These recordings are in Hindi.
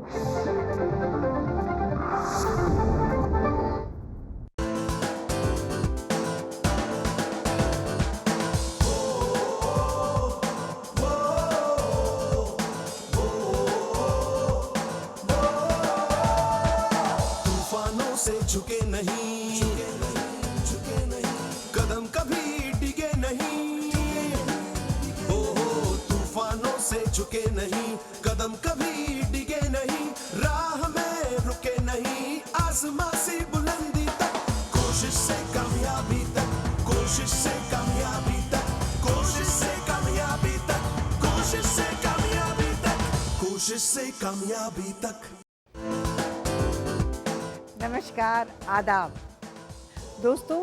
तूफानों से झुके नहीं, कदम कभी डिगे नहीं। ओ तूफानों से झुके नहीं, कदम कभी डिगे नहीं, राह में रुके नहीं, आसमां से बुलंदी तक, कोशिश से कामयाबी तक, कोशिश से कामयाबी तक, कोशिश से कामयाबी तक, कोशिश से कामयाबी तक, कोशिश से कामयाबी तक। नमस्कार, आदाब। दोस्तों,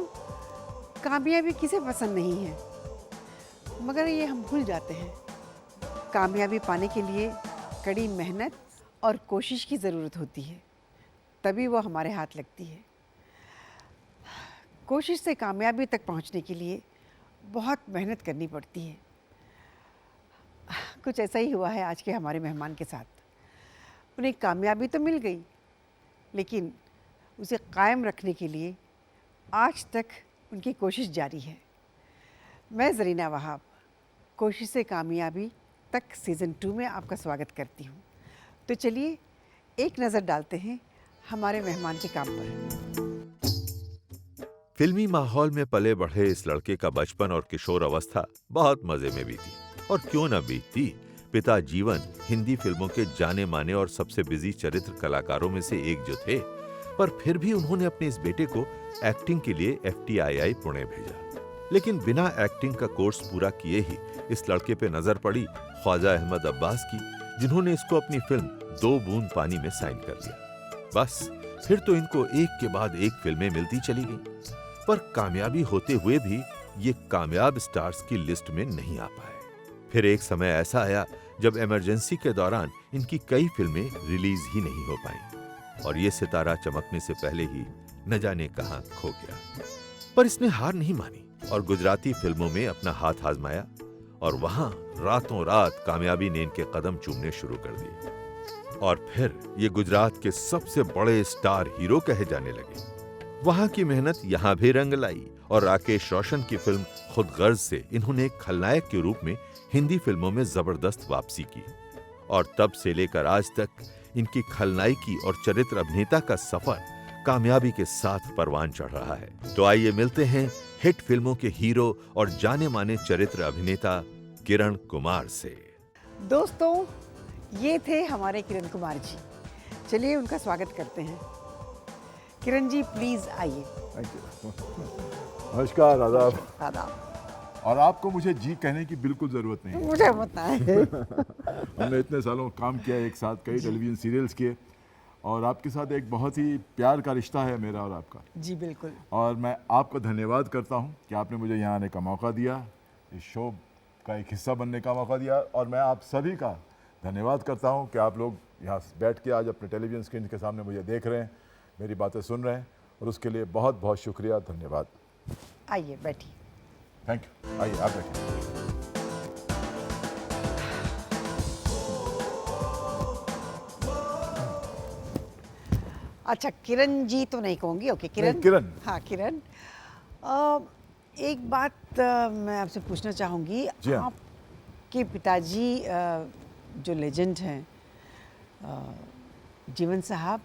कामयाबी किसे पसंद नहीं है, मगर ये हम भूल जाते हैं। कामयाबी पाने के लिए कड़ी मेहनत और कोशिश की ज़रूरत होती है, तभी वो हमारे हाथ लगती है। कोशिश से कामयाबी तक पहुंचने के लिए बहुत मेहनत करनी पड़ती है। कुछ ऐसा ही हुआ है आज के हमारे मेहमान के साथ। उन्हें कामयाबी तो मिल गई, लेकिन उसे कायम रखने के लिए आज तक उनकी कोशिश जारी है। मैं ज़रीना वहाब, कोशिश से कामयाबी तक सीज़न 2 में आपका स्वागत करती हूँ। तो चलिए एक नज़र डालते हैं हमारे मेहमान के काम पर। फिल्मी माहौल में पले बढ़े इस लड़के का बचपन और किशोर अवस्था बहुत मजे में बीती। और क्यों न बीतती, पिता जीवन हिंदी फिल्मों के जाने माने और सबसे बिजी चरित्र कलाकारों में से एक जो थे, पर फिर भी उन्होंने अपने इस बेटे को एक्टिंग के लिए FTII पुणे भेजा। लेकिन बिना एक्टिंग का कोर्स पूरा किए ही इस लड़के पे नजर पड़ी ख्वाजा अहमद अब्बास की, जिन्होंने इसको अपनी फिल्म 2 बूंद पानी में साइन कर दिया। बस फिर तो इनको एक के बाद एक फिल्में मिलती चली गईं। पर कामयाबी होते हुए भी ये कामयाब स्टार्स की लिस्ट में नहीं आ पाए। फिर एक समय ऐसा आया जब इमरजेंसी के दौरान इनकी कई फिल्में रिलीज ही नहीं हो पाईं और ये सितारा चमकने से पहले ही न जाने कहां खो गया। पर इसने हार नहीं मानी और गुजराती फिल्मों में अपना हाथ आजमाया और वहां रातों रात कामयाबी ने इनके कदम चूमने शुरू कर दिए और फिर ये गुजरात के सबसे बड़े स्टार हीरो कहे जाने लगे। वहां की मेहनत यहां भी रंग लाई और राकेश रोशन की फिल्म खुद गर्ज से इन्होंने एक खलनायक के रूप में हिंदी फिल्मों में जबरदस्त वापसी की और तब से लेकर आज तक इनकी खलनायकी और चरित्र अभिनेता का सफर कामयाबी के साथ परवान चढ़ रहा है। तो आइए मिलते हैं हिट फिल्मों के हीरो और जाने माने चरित्र अभिनेता किरण कुमार से। दोस्तों, ये थे हमारे किरण कुमार जी। चलिए उनका स्वागत करते हैं। किरण जी, प्लीज आइए। Thank you. नमस्कार, आदाब। आदाब। और आपको मुझे जी कहने की बिल्कुल जरूरत नहीं है। मुझे पता है। हमने इतने सालों काम किया एक साथ, कई टेलीविजन सीरियल्स किए और आपके साथ एक बहुत ही प्यार का रिश्ता है मेरा और आपका। जी बिल्कुल। और मैं आपको धन्यवाद करता हूं कि आपने मुझे यहाँ आने का मौका दिया, इस शो का एक हिस्सा बनने का मौका दिया। और मैं आप सभी का धन्यवाद करता हूँ कि आप लोग यहाँ बैठ के आज अपने टेलीविजन स्क्रीन के सामने मुझे देख रहे हैं, मेरी बातें सुन रहे हैं, और उसके लिए बहुत बहुत शुक्रिया, धन्यवाद। आइए बैठिए। Thank you. आइए आप बैठिए। अच्छा, किरण जी तो नहीं कहूँगी। ओके किरण। नहीं, किरण। हाँ किरण। एक बात मैं आपसे पूछना चाहूँगी। जी हाँ। आपके पिताजी जो लेजेंड हैं, जीवन साहब,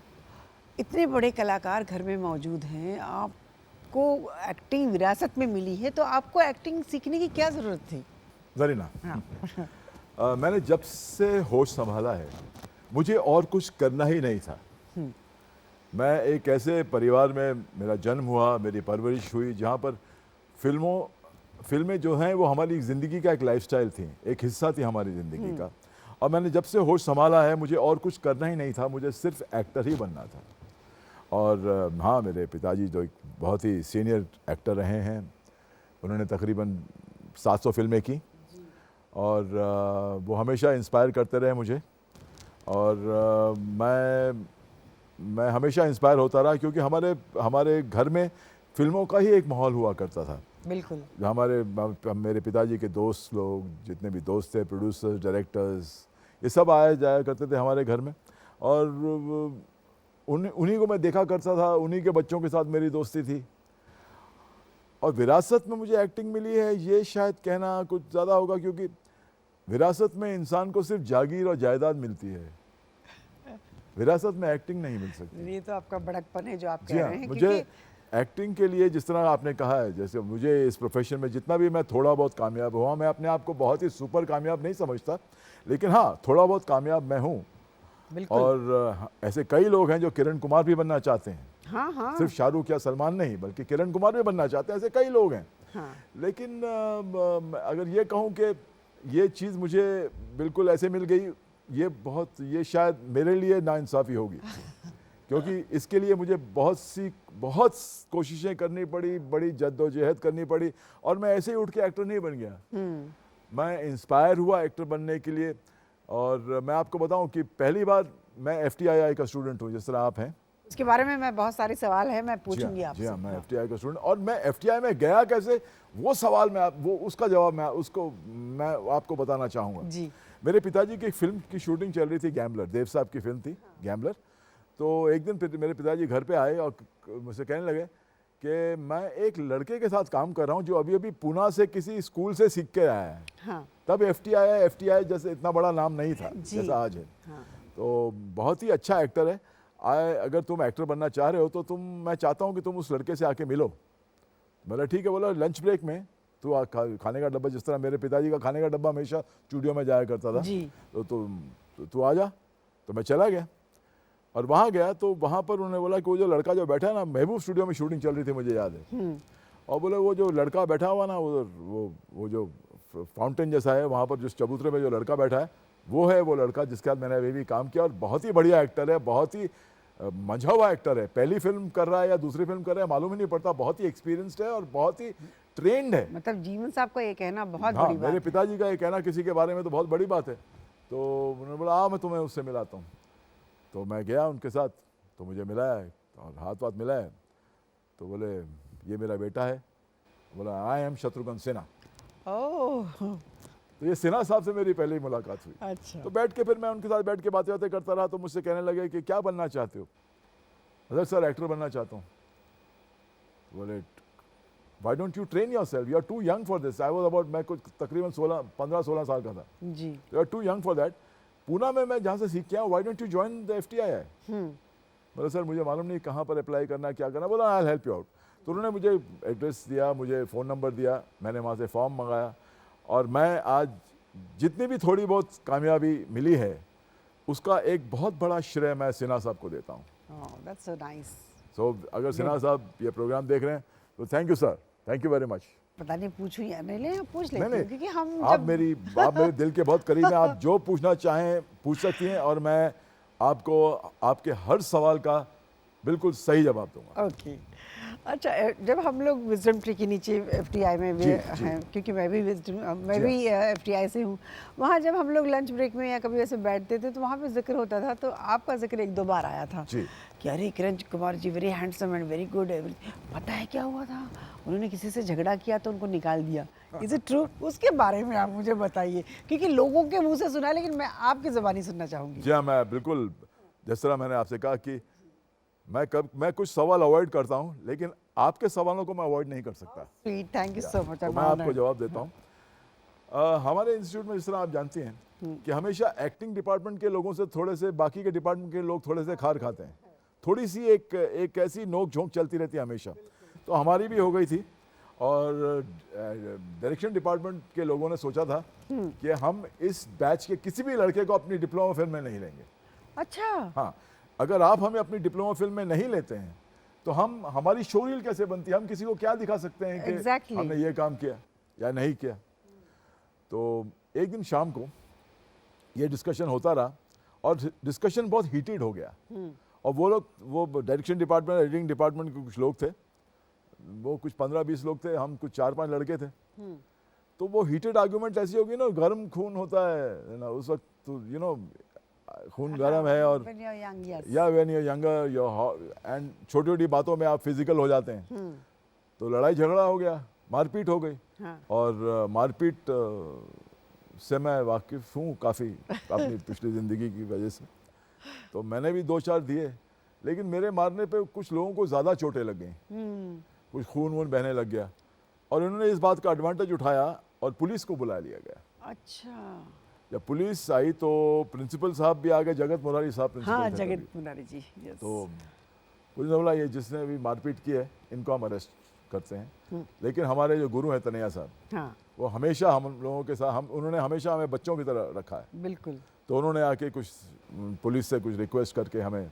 इतने बड़े कलाकार घर में मौजूद हैं, आपको एक्टिंग विरासत में मिली है, तो आपको एक्टिंग सीखने की क्या ज़रूरत थी? जरीना, हाँ। मैंने जब से होश संभाला है, मुझे और कुछ करना ही नहीं था। मैं एक ऐसे परिवार में मेरा जन्म हुआ, मेरी परवरिश हुई, जहाँ पर फिल्में जो हैं वो हमारी ज़िंदगी का एक लाइफस्टाइल थी, एक हिस्सा थी हमारी ज़िंदगी का। और मैंने जब से होश संभाला है, मुझे और कुछ करना ही नहीं था, मुझे सिर्फ एक्टर ही बनना था। और हाँ, मेरे पिताजी जो एक बहुत ही सीनियर एक्टर रहे हैं, उन्होंने तकरीबन 700 फिल्में की और वो हमेशा इंस्पायर करते रहे मुझे। और मैं हमेशा इंस्पायर होता रहा, क्योंकि हमारे घर में फिल्मों का ही एक माहौल हुआ करता था। बिल्कुल। मेरे पिताजी के दोस्त लोग, जितने भी दोस्त थे, प्रोड्यूसर्स, डायरेक्टर्स, ये सब आए जाया करते थे हमारे घर में। और उन्हीं को मैं देखा करता था, उन्हीं के बच्चों के साथ मेरी दोस्ती थी। और विरासत में मुझे एक्टिंग मिली है, ये शायद कहना कुछ ज़्यादा होगा, क्योंकि विरासत में इंसान को सिर्फ जागीर और जायदाद मिलती है, विरासत में एक्टिंग नहीं मिल सकती। ये तो आपका बड़कपन है जो आप जी कह हाँ, रहे हैं, मुझे एक्टिंग के लिए जिस तरह आपने कहा है, जैसे मुझे इस प्रोफेशन में जितना भी मैं थोड़ा बहुत कामयाब हुआ, मैं अपने आप को बहुत ही सुपर कामयाब नहीं समझता, लेकिन हाँ थोड़ा बहुत कामयाब मैं हूँ। बिल्कुल। और ऐसे कई लोग हैं जो किरण कुमार भी बनना चाहते हैं, हाँ हाँ सिर्फ शाहरुख या सलमान नहीं, बल्कि किरण कुमार भी बनना चाहते हैं, ऐसे कई लोग हैं। हाँ। लेकिन अगर ये कहूँ कि ये चीज़ मुझे बिल्कुल ऐसे मिल गई, ये शायद मेरे लिए नाइंसाफ़ी होगी, क्योंकि इसके लिए मुझे बहुत कोशिशें करनी पड़ी, बड़ी जद्दोजहद करनी पड़ी, और मैं ऐसे ही उठ के एक्टर नहीं बन गया। मैं इंस्पायर हुआ एक्टर बनने के लिए। और मैं आपको बताऊं कि पहली बार मैं FTII का स्टूडेंट हूं, जिस तरह आप हैं। इसके बारे में मैं बहुत सारे सवाल है, मैं जी पूछूंगी हाँ, आपसे। जी हाँ, मैं FTI का स्टूडेंट, और मैं FTI में गया कैसे, वो सवाल उसका जवाब मैं आपको बताना चाहूँगा। जी। मेरे पिताजी की एक फिल्म की शूटिंग चल रही थी, गैम्बलर, देव साहब की फिल्म थी गैम्बलर। तो एक दिन मेरे पिताजी घर पे आए और मुझसे कहने लगे कि मैं एक लड़के के साथ काम कर रहा हूँ जो अभी अभी पूना से किसी स्कूल से सीख के आया है। हाँ। तब FTI जैसे इतना बड़ा नाम नहीं था जैसा आज है। हाँ। तो बहुत ही अच्छा एक्टर है। अगर तुम एक्टर बनना चाह रहे हो तो मैं चाहता हूँ कि तुम उस लड़के से आके मिलो। बोला ठीक है। बोला लंच ब्रेक में तू खाने का डब्बा, जिस तरह मेरे पिताजी का खाने का डब्बा हमेशा स्टूडियो में जाया करता था, जी। तो तू आ जा। तो मैं चला गया और वहाँ गया तो वहाँ पर उन्होंने बोला कि वो जो लड़का जो बैठा है ना, महबूब स्टूडियो में शूटिंग चल रही थी, मुझे याद है। और बोले वो जो लड़का बैठा हुआ ना, वो जो फाउंटेन जैसा है वहाँ पर, जिस चबूतरे में जो लड़का बैठा है, वो है वो लड़का जिसके साथ मैंने अभी भी काम किया। और बहुत ही बढ़िया एक्टर है, बहुत ही मंझा हुआ एक्टर है। पहली फिल्म कर रहा है या दूसरी फिल्म कर रहा है मालूम ही नहीं पड़ता। बहुत ही एक्सपीरियंस्ड है और बहुत ही ट्रेंड है। मतलब जीवन साहब का ये कहना बहुत हाँ, बड़ी बात मेरे है। पिताजी का ये कहना किसी के बारे में तो बहुत बड़ी बात है। तो उन्होंने बोला मैं तुम्हें उससे मिलाता हूँ। तो मैं गया उनके साथ, तो मुझे मिलाया और हाथ मिलाया। तो बोले ये मेरा बेटा है। बोला आई एम शत्रुघ्न सिन्हा। ओह, तो ये सिन्हा साहब से मेरी पहली मुलाकात हुई। अच्छा। तो बैठ के फिर मैं उनके साथ बैठ के बातें करता रहा। तो मुझसे कहने लगे कि क्या बनना चाहते हो? अरे सर एक्टर बनना चाहता हूँ। बोले why don't you train yourself, you are too young for this. I was about, मैं कुछ तकरीबन 15-16 साल का था। जी। You are too young for that. Poona में मैं जहाँ से सीख के आया, why don't you join the FTI? बोले सर मुझे मालूम नहीं कहाँ पर अप्लाई करना, क्या करना। बोला I will help you out. तो उन्होंने मुझे एड्रेस दिया, मुझे फ़ोन नंबर दिया, मैंने वहाँ से फॉर्म मंगाया। और मैं आज जितनी भी थोड़ी बहुत कामयाबी मिली है, उसका एक बहुत बड़ा श्रेय मैं सिन्हा साहब को देता हूँ। That's so nice. सो अगर सिन्हा साहब ये प्रोग्राम देख रहे हैं तो thank you sir, thank you very much. पता नहीं पूछूं या नहीं, ले पूछ लेती नहीं, हूँ, क्योंकि हम आप जब मेरे दिल के बहुत करीब हैं। आप जो पूछना चाहें पूछ सकती हैं और मैं आपको आपके हर सवाल का बिल्कुल सही जवाब दूंगा। ओके। अच्छा, जब हम लोग विजडम ट्री के नीचे FTI में भी जी, हैं, क्योंकि मैं भी जी FTI से हूँ, वहाँ जब हम लोग लंच ब्रेक में या कभी ऐसे बैठते थे तो वहाँ पे जिक्र होता था, तो आपका जिक्र 1-2 बार आया था जी। कि अरे Kiran Kumar ji very handsome and very good. पता है क्या हुआ था? उन्होंने किसी से झगड़ा किया तो उनको निकाल दिया। Is it true? उसके बारे में आप मुझे बताइए, क्योंकि लोगों के मुँह से सुना है, लेकिन मैं आपकी ज़बानी सुनना चाहूँगी। जी हाँ, मैं बिल्कुल, जिस तरह मैंने आपसे कहा कि मैं कुछ सवाल अवॉइड करता हूँ, लेकिन आपके सवालों को मैं अवॉइड नहीं कर सकता। Thank you so much. तो मैं आपको जवाब देता हूँ। हमारे इंस्टीट्यूट में जिस तरह आप जानती हैं कि हमेशा एक्टिंग डिपार्टमेंट के लोगों से थोड़े से बाकी के डिपार्टमेंट के लोग थोड़े से खार खाते हैं। थोड़ी सी एक ऐसी नोक झोंक चलती रहती है हमेशा। तो हमारी भी हो गई थी और डायरेक्शन डिपार्टमेंट के लोगों ने सोचा था कि हम इस बैच के किसी भी लड़के को अपनी डिप्लोमा फिल्म में नहीं लेंगे। अच्छा। हाँ, अगर आप हमें अपनी डिप्लोमा फिल्म में नहीं लेते हैं तो हमारी शोरील कैसे बनती है? हम किसी को क्या दिखा सकते हैं कि Exactly. हमने ये काम किया या नहीं किया? तो एक दिन शाम को ये डिस्कशन होता रहा और डिस्कशन बहुत हीटेड हो गया। और वो डायरेक्शन डिपार्टमेंट, एडिटिंग डिपार्टमेंट के कुछ लोग थे, वो कुछ 15-20 लोग थे, हम कुछ 4-5 लड़के थे। तो वो हीटेड आर्ग्यूमेंट ऐसी होगी ना, गर्म खून होता है ना उस वक्त, तो खून गर्म है। और When you're young, yes. या व्हेन यू यंगर एंड छोटी छोटी बातों में आप फिजिकल हो जाते हैं। तो लड़ाई झगड़ा हो गया, मारपीट हो गई। हाँ। और मारपीट से मैं वाकिफ हूँ काफ़ी अपनी पिछली ज़िंदगी की वजह से। तो मैंने भी 2-4 दिए, लेकिन मेरे मारने पे कुछ लोगों को ज़्यादा चोटें लग गई, कुछ खून वून बहने लग गया, और इन्होंने इस बात का एडवांटेज उठाया और पुलिस को बुला लिया गया। अच्छा। जब पुलिस आई तो प्रिंसिपल साहब भी आ गए, जगत मुरारी साहब प्रिंसिपल हाँ, थे जगत तभी। मुरारी जी, यस। तो पुलिस ने बोला ये जिसने भी मारपीट की है इनको हम अरेस्ट करते हैं, लेकिन हमारे जो गुरु हैं तनैया साहब, हाँ, वो हमेशा हम लोगों के साथ, उन्होंने हमेशा हमें बच्चों की तरह रखा है। बिल्कुल। तो उन्होंने आके कुछ पुलिस से कुछ रिक्वेस्ट करके हमें,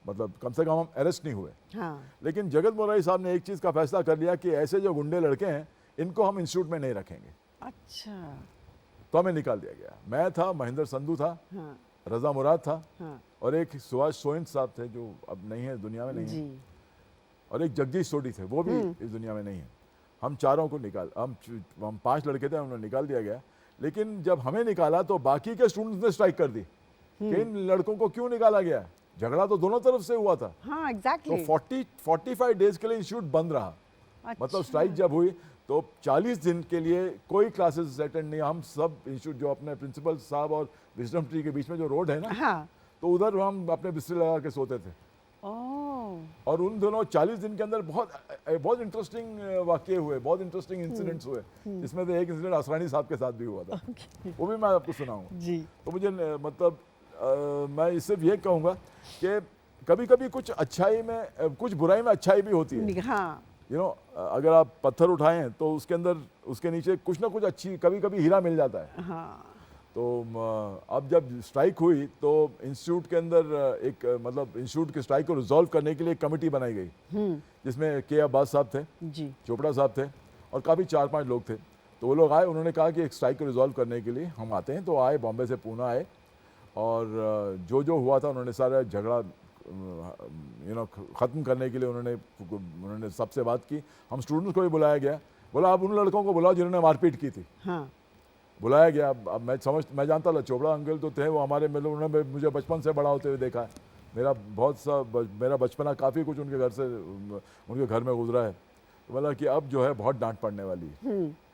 मतलब कम से कम हम अरेस्ट नहीं हुए। हाँ, लेकिन जगत मुरारी साहब ने एक चीज़ का फैसला कर लिया कि ऐसे जो गुंडे लड़के हैं इनको हम इंस्टीट्यूट में नहीं रखेंगे, अच्छा। तो हमें निकाल दिया गया। मैं था, महेंद्र संधू था, हाँ, रजा मुराद था, हाँ, और एक सुभाष सोइन साहब थे जो अब नहीं है, दुनिया में नहीं है, जी, और एक जगदीश सोडी थे, वो भी इस दुनिया में नहीं है। हम चारों को हम 5 लड़के थे, उन्हें निकाल दिया गया। लेकिन जब हमें निकाला तो बाकी के स्टूडेंट्स ने स्ट्राइक कर दी कि इन लड़कों को क्यों निकाला गया। झगड़ा तो दोनों तरफ से हुआ था। हाँ, तो एग्जैक्टली। 45 डेज के लिए इंस्टीट्यूट बंद रहा। मतलब अच्छा। स्ट्राइक जब हुई तो 40 दिन के लिए कोई क्लासेस अटेंड नहीं। हम सब इंस्टीट्यूट जो अपने प्रिंसिपल साहब और विजडम ट्री के बीच में जो रोड है ना, हाँ, तो उधर हम अपने बिस्तर लगा के सोते थे। ओह, और उन दोनों 40 दिन के अंदर बहुत इंटरेस्टिंग वाक़ये हुए, बहुत इंटरेस्टिंग इंसिडेंट्स हुए, जिसमें से एक इंसिडेंट असरानी साहब के साथ भी हुआ था। वो भी मैं आपको सुनाऊंगा। जी, तो मुझे मतलब मैं सिर्फ ये कहूँगा कि कभी कभी कुछ अच्छाई में, कुछ बुराई में अच्छाई भी होती है। हाँ, अगर आप पत्थर उठाएं तो उसके अंदर, उसके नीचे कुछ ना कुछ अच्छी, कभी कभी हीरा मिल जाता है। हाँ, तो अब जब स्ट्राइक हुई तो इंस्टीट्यूट के अंदर एक, मतलब इंस्टीट्यूट के स्ट्राइक को रिजॉल्व करने के लिए एक कमेटी बनाई गई, जिसमें के अब्बास साहब थे, जी, चोपड़ा साहब थे, और काफ़ी 4-5 लोग थे। तो वो लोग आए, उन्होंने कहा कि एक स्ट्राइक को रिजॉल्व करने के लिए हम आते हैं। तो आए, बॉम्बे से पूना आए, और जो जो हुआ था उन्होंने सारा झगड़ा ख़त्म करने के लिए उन्होंने सबसे बात की। हम स्टूडेंट्स को भी बुलाया गया, बोला आप उन लड़कों को बुलाओ जिन्होंने मारपीट की थी। हाँ, बुलाया गया। अब मैं जानता था, चोपड़ा अंकल तो थे, वो हमारे, मतलब उन्होंने मुझे बचपन से बड़ा होते हुए देखा है। मेरा बचपना काफ़ी कुछ उनके घर में गुजरा है। तो बोला कि अब जो है बहुत डांट पड़ने वाली है।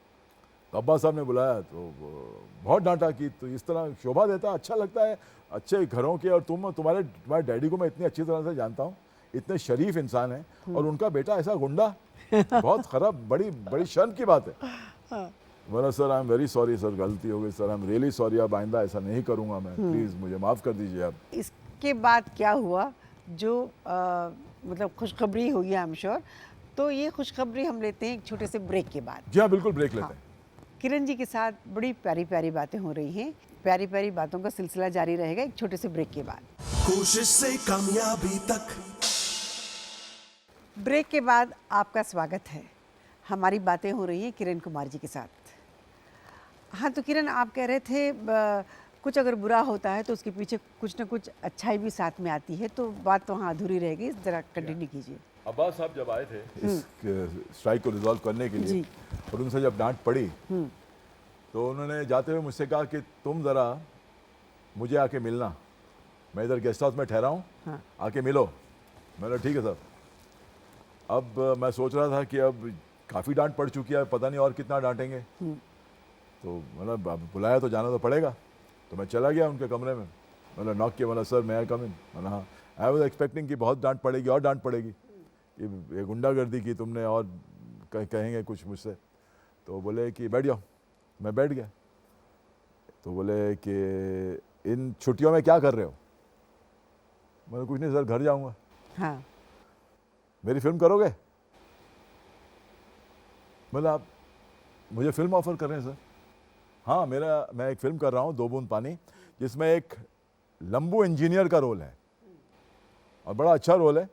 तो अब्बा साहब ने बुलाया तो बहुत डांटा कि तो इस तरह शोभा देता, अच्छा लगता है अच्छे घरों के, और तुम्हारे डैडी को मैं इतनी अच्छी तरह से जानता हूँ, इतने शरीफ इंसान हैं, और उनका बेटा ऐसा गुंडा, बहुत खराब, बड़ी शर्म की बात है। बोला sir I am very sorry sir, गलती हो गई sir, I am really sorry, अब आइंदा ऐसा नहीं करूँगा मैं, प्लीज़ मुझे माफ़ कर दीजिए आप। इसके बाद क्या हुआ जो मतलब खुशखबरी हुई आई एम श्योर। तो ये खुशखबरी हम लेते हैं एक छोटे से ब्रेक के बाद। जी हाँ, बिल्कुल ब्रेक लेते हैं। किरण जी के साथ बड़ी प्यारी प्यारी बातें हो रही हैं, प्यारी प्यारी बातों का सिलसिला जारी रहेगा एक छोटे से ब्रेक के बाद। कोशिश से कामयाबी तक। ब्रेक के बाद आपका स्वागत है। हमारी बातें हो रही हैं किरण कुमार जी के साथ। हाँ, तो किरण आप कह रहे थे कुछ अगर बुरा होता है तो उसके पीछे कुछ ना कुछ अच्छाई भी साथ में आती है, तो बात तो हाँ अधूरी रहेगी, ज़रा कंटिन्यू कीजिए। अब्बास साहब जब आए थे इस स्ट्राइक को रिजॉल्व करने के लिए, और उनसे जब डांट पड़ी तो उन्होंने जाते हुए मुझसे कहा कि तुम ज़रा मुझे आके मिलना, मैं इधर गेस्ट हाउस में ठहरा हूँ, हाँ, आके मिलो। मैंने ठीक है साहब। अब मैं सोच रहा था कि अब काफ़ी डांट पड़ चुकी है, पता नहीं और कितना डांटेंगे। तो मतलब अब बुलाया तो जाना तो पड़ेगा। तो मैं चला गया उनके कमरे में, मतलब नॉक किया, मतलब सर मैं कम इन, मैंने हाँ। आई वॉज एक्सपेक्टिंग कि बहुत डांट पड़ेगी और डांट पड़ेगी, ये गुंडागर्दी की तुमने, और कहेंगे कुछ मुझसे। तो बोले कि बैठ जाओ। मैं बैठ गया। तो बोले कि इन छुट्टियों में क्या कर रहे हो? मैंने कुछ नहीं सर, घर जाऊंगा। हाँ, मेरी फिल्म करोगे? मतलब आप मुझे फिल्म ऑफर कर रहे हैं सर? हाँ, मैं एक फिल्म कर रहा हूँ, 2 बूंद पानी, जिसमें एक लंबू इंजीनियर का रोल है, और बड़ा अच्छा रोल है,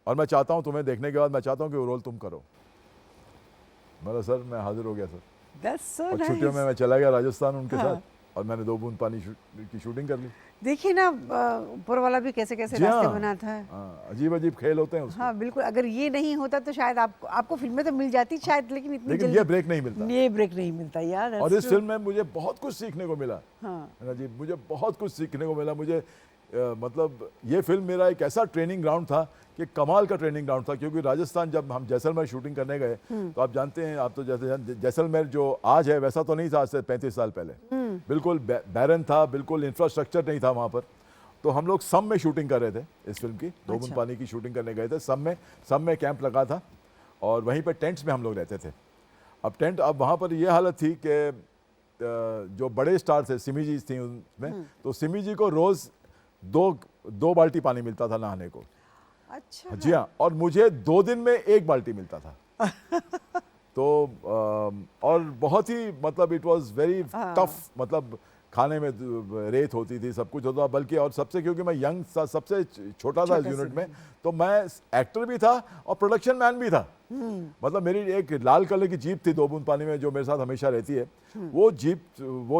और मैं चाहता हूँ तुम्हें देखने के बाद मैं चाहता हूँ कि वो रोल तुम करो। मतलब सर मैं हाजिर हो गया सर। That's so और छुट्टियों में nice। मैं चला गया राजस्थान उनके हाँ। साथ, और मैंने 2 बूंद पानी की शूटिंग कर ली। देखिए ना, ऊपर वाला भी कैसे कैसे जी रास्ते हाँ। बनाता है। हाँ, अजीब अजीब खेल होते हैं उसके। हाँ बिल्कुल, अगर ये नहीं होता तो शायद आपको फिल्में तो मिल जाती शायद, लेकिन इतनी लेकिन जल्दी ये ब्रेक नहीं मिलता। ये ब्रेक नहीं मिलता यार। और इस फिल्म में मुझे बहुत कुछ सीखने को मिला। हाँ, है ना जी, मुझे बहुत कुछ सीखने को मिला। मुझे मतलब ये फिल्म मेरा एक ऐसा ट्रेनिंग ग्राउंड था कि कमाल का ट्रेनिंग ग्राउंड था, क्योंकि राजस्थान जब हम जैसलमेर शूटिंग करने गए तो आप जानते हैं, आप तो जैसे जैसलमेर जो आज है वैसा तो नहीं था आज से 35 साल पहले। बिल्कुल बैरन था, बिल्कुल इंफ्रास्ट्रक्चर नहीं था वहाँ पर। तो हम लोग सम में शूटिंग कर रहे थे इस फिल्म की, दो बूंद अच्छा। पानी की शूटिंग करने गए थे सम में कैंप लगा था और वहीं पे टेंट्स में हम लोग रहते थे। अब वहाँ पर ये हालत थी कि जो बड़े स्टार थे, सिमी जी थी उनमें, तो सिमी जी को रोज़ दो बाल्टी पानी मिलता था नहाने को। अच्छा। जी हाँ, और मुझे 2 दिन में 1 बाल्टी मिलता था। तो और बहुत ही मतलब इट वाज वेरी टफ, मतलब खाने में रेत होती थी, सब कुछ होता, बल्कि और सबसे क्योंकि मैं यंग था, सबसे छोटा था इस यूनिट में, तो मैं एक्टर भी था और प्रोडक्शन मैन भी था। मतलब मेरी एक लाल कलर की जीप थी दो बूंद पानी में जो मेरे साथ हमेशा रहती है, वो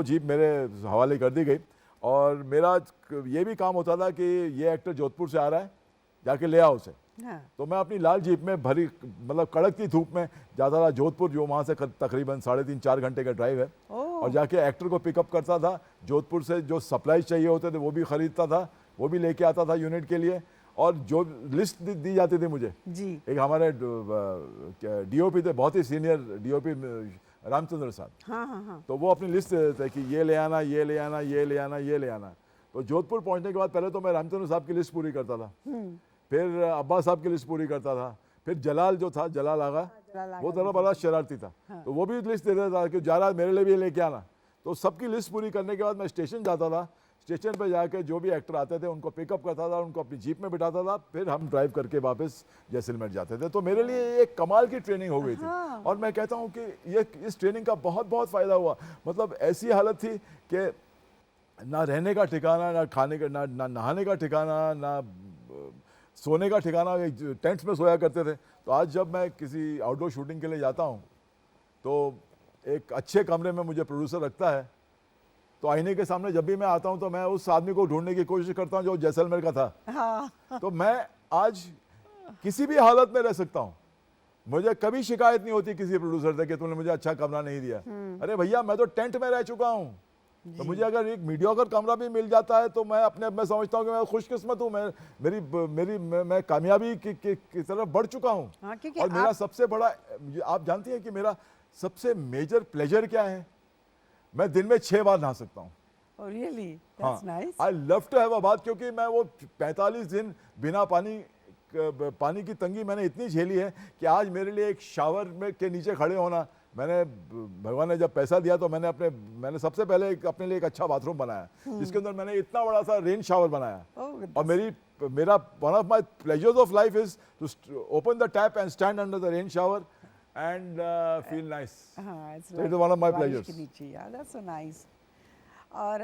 जीप मेरे हवाले कर दी गई और मेरा ये भी काम होता था कि ये एक्टर जोधपुर से आ रहा है, जाके ले आओ उसे। हाँ। तो मैं अपनी लाल जीप में भरी मतलब कड़क की धूप में जाता था जोधपुर, जो वहाँ से तकरीबन 3.5-4 घंटे का ड्राइव है, और जाके एक्टर को पिकअप करता था। जोधपुर से जो सप्लाईज चाहिए होते थे वो भी खरीदता था, वो भी लेके आता था यूनिट के लिए। और जो लिस्ट दी जाती थी मुझे जी। एक हमारे डीओपी थे, बहुत ही सीनियर डीओपी रामचंद्र साहब, हाँ। तो वो अपनी लिस्ट दे देते थे कि ये ले आना, ये ले आना, ये ले आना, ये ले आना। तो जोधपुर पहुंचने के बाद पहले तो मैं रामचंद्र साहब की लिस्ट पूरी करता था, फिर अब्बास साहब की लिस्ट पूरी करता था, फिर जलाल जो था, जलाल आगा, वो थोड़ा बड़ा शरारती था, तो वो भी लिस्ट दे देता था कि जा रहा मेरे लिए भी लेके आना। तो सबकी लिस्ट पूरी करने के बाद मैं स्टेशन जाता था, स्टेशन पे जाके जो भी एक्टर आते थे उनको पिकअप करता था, उनको अपनी जीप में बिठाता था, फिर हम ड्राइव करके वापस जैसलमेर जाते थे। तो मेरे लिए एक कमाल की ट्रेनिंग हो गई थी। और मैं कहता हूँ कि ये इस ट्रेनिंग का बहुत फ़ायदा हुआ। मतलब ऐसी हालत थी कि ना रहने का ठिकाना, ना खाने का, ना नहाने का ठिकाना, ना सोने का ठिकाना, टेंट्स में सोया करते थे। तो आज जब मैं किसी आउटडोर शूटिंग के लिए जाता हूँ तो एक अच्छे कमरे में मुझे प्रोड्यूसर रखता है, तो आईने के सामने जब भी मैं आता हूं तो मैं उस आदमी को ढूंढने की कोशिश करता हूं जो जैसलमेर का था। हाँ। तो मैं आज किसी भी हालत में रह सकता हूं, मुझे कभी शिकायत नहीं होती किसी प्रोड्यूसर से कि तुमने मुझे अच्छा कमरा नहीं दिया। अरे भैया, मैं तो टेंट में रह चुका हूं, तो मुझे अगर एक मीडियोकर कमरा भी मिल जाता है तो मैं अपने आप में समझता हूं कि मैं खुशकिस्मत हूं, मैं कामयाबी की तरफ बढ़ चुका हूं। हाँ, क्योंकि और मेरा सबसे बड़ा, आप जानती हैं कि मेरा सबसे मेजर प्लेजर क्या है? मैं दिन में 6 बार नहा सकता हूँ। Oh, really? हाँ, That's nice. I love to have a bath, क्योंकि मैं वो 45 दिन बिना पानी की तंगी मैंने इतनी झेली है कि आज मेरे लिए एक शावर में के नीचे खड़े होना, मैंने, भगवान ने जब पैसा दिया तो मैंने सबसे पहले अपने लिए एक अच्छा बाथरूम बनाया, जिसके अंदर मैंने इतना बड़ा सा रेन शावर बनाया। और मेरा one of my pleasures of life is to open the tap and stand under the rain shower and feel nice. It's So it is one of my बारिश pleasures. के नीचे, yeah, that's so nice. और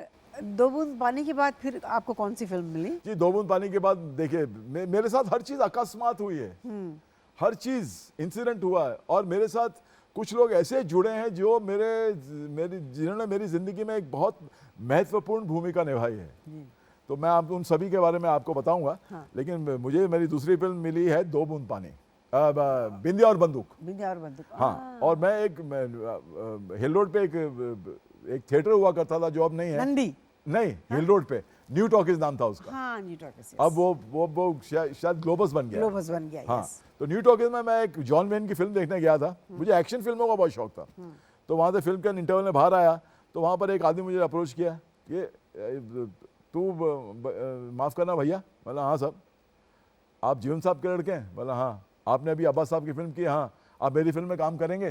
दो बूंद पानी के बाद फिर आपको कौन सी फिल्म मिली? जी, दो बूंद पानी के बाद देखिए मेरे साथ हर चीज़ अकस्मात हुई है, हर चीज़ इंसिडेंट हुआ है। और मेरे साथ कुछ लोग ऐसे जुड़े हैं जो जिन्होंने मेरी ज़िंदगी में एक बहुत महत्वपूर्ण भूमिका निभाई है। तो मैं आप उन सभी के बारे में आपको बताऊंगा। लेकिन मुझे मेरी दूसरी फिल्म मिली है दो बूंद पानी, बिंदिया और बंदूक। बिंदिया और बंदूक। हाँ, और मैं हिल रोड पे एक थिएटर हुआ करता था जो अब नहीं है। नंदी? नहीं, हिल रोड पे न्यू टॉकीज नाम था उसका। हाँ, न्यू टॉकीज। अब वो शायद ग्लोबस बन गया। ग्लोबस बन गया। हाँ, तो न्यू टॉकीज में मैं एक जॉन वेन की फिल्म देखने गया था। मुझे एक्शन फिल्मों का बहुत शौक था। तो वहाँ से फिल्म के इंटरवल में बाहर आया तो वहाँ पर एक आदमी मुझे अप्रोच किया कि तू माफ़ करना भैया। बोला हाँ साहब। आप जीवन साहब के लड़के हैं? बोला हाँ। आपने अभी अब्बास साहब की फिल्म की? हाँ। आप मेरी फिल्म में काम करेंगे?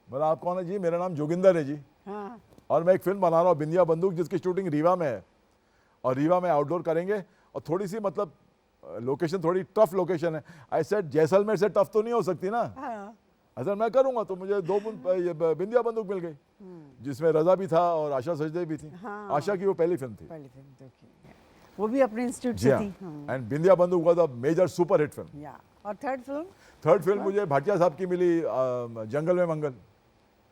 बोला आप कौन है जी? मेरा नाम जोगिंदर है जी। हाँ। और मैं एक फिल्म बना रहा हूँ बिंदिया बंदूक, जिसकी शूटिंग रीवा में है, और रीवा में आउटडोर करेंगे। और थोड़ी सी मतलब लोकेशन थोड़ी टफ लोकेशन है। आई सेड जैसलमेर से टफ तो नहीं हो सकती ना। हाँ। अगर मैं करूँगा तो मुझे बिंदिया बंदूक मिल गई, जिसमें रजा भी था और आशा सजदे भी थी। हाँ। आशा की वो पहली फिल्म थी। पहली फिल्म तो की, वो भी अपने इंस्टीट्यूट से थी। And Bindiya Bandook was a major super hit film. या और थर्ड फिल्म? थर्ड फिल्म मुझे भाटिया साहब की मिली, जंगल में मंगल।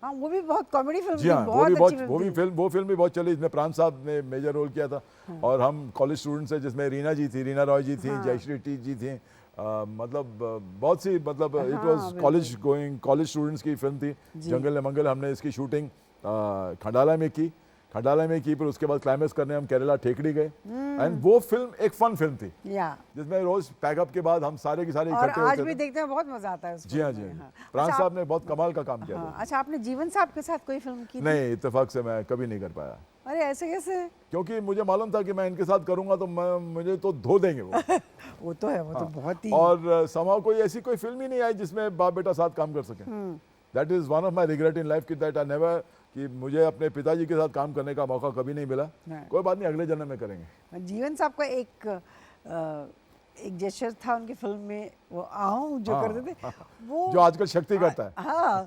हाँ, वो भी बहुत कॉमेडी फिल्म जी थी। हाँ, बहुत अच्छी फिल्म थी। वो फिल्म भी बहुत चली। इसमें प्राण साहब ने मेजर रोल किया था। और हम कॉलेज स्टूडेंट्स हैं, जिसमें रीना जी थी, रीना रॉय जी थी, जयश्री टी जी थी। मतलब बहुत सी, मतलब इट वाज कॉलेज स्टूडेंट्स की फिल्म थी। जंगल में मंगल हमने इसकी शूटिंग खंडाला में की। खंडाला में की, फिर उसके बाद क्लाइमेक्स करने हम केरला ठेकड़ी गए। एंड वो फिल्म एक फन फिल्म थी, या जिसमें रोज पैकअप के बाद हम सारे के सारे और इकट्ठे आज होते भी थे। देखते हैं, बहुत मजा आता है उस जी हाँ, फिल्म जी में। हाँ। हाँ। प्राण अच्छा, साहब ने बहुत कमाल का काम किया हाँ, था। अच्छा, आपने जीवन साहब के साथ कोई फिल्म की थी? नहीं, इत्तेफाक से मैं कभी नहीं कर पाया, अरे ऐसे कैसे? क्योंकि मुझे मालूम था कि मैं इनके साथ करूंगा तो मुझे तो धो देंगे वो। वो तो है, वो तो बहुत ही और समाव कोई ऐसी कोई फिल्म ही नहीं आई जिसमें बाप बेटा साथ काम कर सके। That is one of my regret in life कि दैट आई नेवर, कि मुझे अपने पिताजी के साथ काम करने का मौका कभी नहीं मिला। नहीं। कोई बात नहीं, अगले जन्म में करेंगे। जीवन साहब का एक जेस्चर था उनकी फिल्म में, वो आऊं जो हाँ, करते थे, वो जो आजकल शक्ति करता है। हाँ,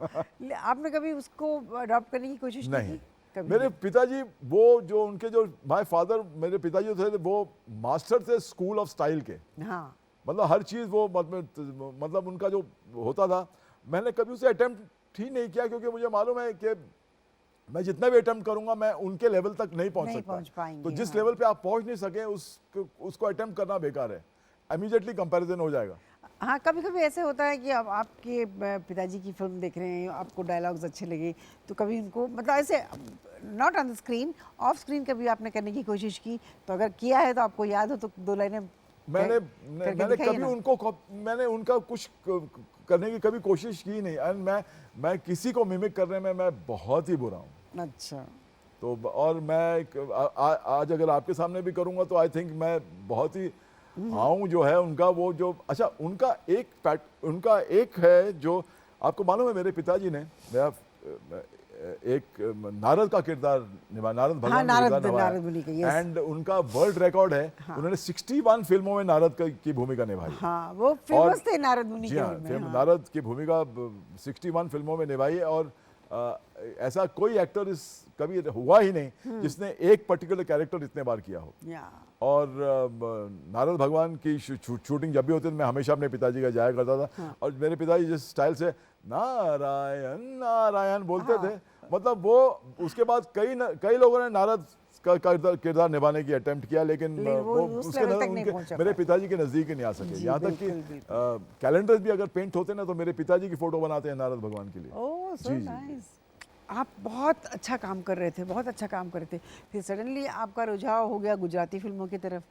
आपने कभी उसको अडॉप्ट करने की कोशिश नहीं, की? कभी मेरे नहीं? पिताजी वो जो उनके जो माय फादर, मेरे पिताजी थे वो मास्टर थे स्कूल ऑफ स्टाइल के। हाँ, मतलब हर चीज़ वो मतलब उनका जो होता था, मैंने कभी उसे अटेम्प्ट ही नहीं किया, क्योंकि मुझे मालूम है कि मैं जितना भी अटेम्प्ट करूंगा मैं उनके लेवल तक नहीं पहुंच नहीं सकता। पहुंच पाएंगे, तो जिस हाँ। लेवल पे आप पहुंच नहीं सके उसको अटेम्प्ट करना बेकार है, इमीडिएटली कंपैरिजन हो जाएगा। हाँ, कभी कभी ऐसे होता है कि अब आपके पिताजी की फिल्म देख रहे हैं, आपको डायलॉग्स अच्छे लगे, तो कभी उनको मतलब ऐसे not on the screen, of screen कभी आपने करने की कोशिश की? तो अगर किया है तो आपको याद हो तो दो लाइनें मैंने करके मैंने दिखाइए कभी ना। उनको मैंने उनका कुछ करने की कभी कोशिश की नहीं। एंड मैं किसी को मिमिक करने में मैं बहुत ही बुरा हूँ। अच्छा, तो और मैं आज अगर आपके सामने भी करूंगा तो आई थिंक मैं बहुत ही आऊँ जो है उनका वो जो, अच्छा उनका एक है जो आपको मालूम है, मेरे पिताजी ने मेरा एक नारद का किरदार निभाया, नारद भगवान हाँ, का नारद किरदार मुनि का, निभाया। yes। एंड उनका वर्ल्ड रिकॉर्ड है, उन्होंने 61 फिल्मों में नारद की भूमिका निभाई। हाँ, वो फेमस थे नारद मुनि जी के हाँ, रोल में, हाँ। नारद की भूमिका 61 फिल्मों में निभाई है। और ऐसा कोई एक्टर इस कभी हुआ ही नहीं जिसने एक पर्टिकुलर कैरेक्टर इतने बार किया हो। या और नारद भगवान की शूटिंग जब भी होती थी मैं हमेशा अपने पिताजी का जाया करता था। और मेरे पिताजी जिस स्टाइल से नारायण नारायण बोलते थे, मतलब वो उसके बाद कई लोगों ने नारद का किरदार निभाने की अटेम्प्ट किया, लेकिन वो वो उस उसके लेवल तक नहीं पहुंचा मेरे पाए। पिताजी के नज़दीक ही नहीं आ सके। जी, यहाँ तक कि बिल्कुल, कैलेंडर्स भी अगर पेंट होते ना तो मेरे पिताजी की फोटो बनाते हैं नारद भगवान के लिए। ओह, सो जी, जी, नाइस। आप बहुत अच्छा काम कर रहे थे, बहुत अच्छा काम कर रहे थे, फिर सडनली आपका रुझाव हो गया गुजराती फिल्मों की तरफ,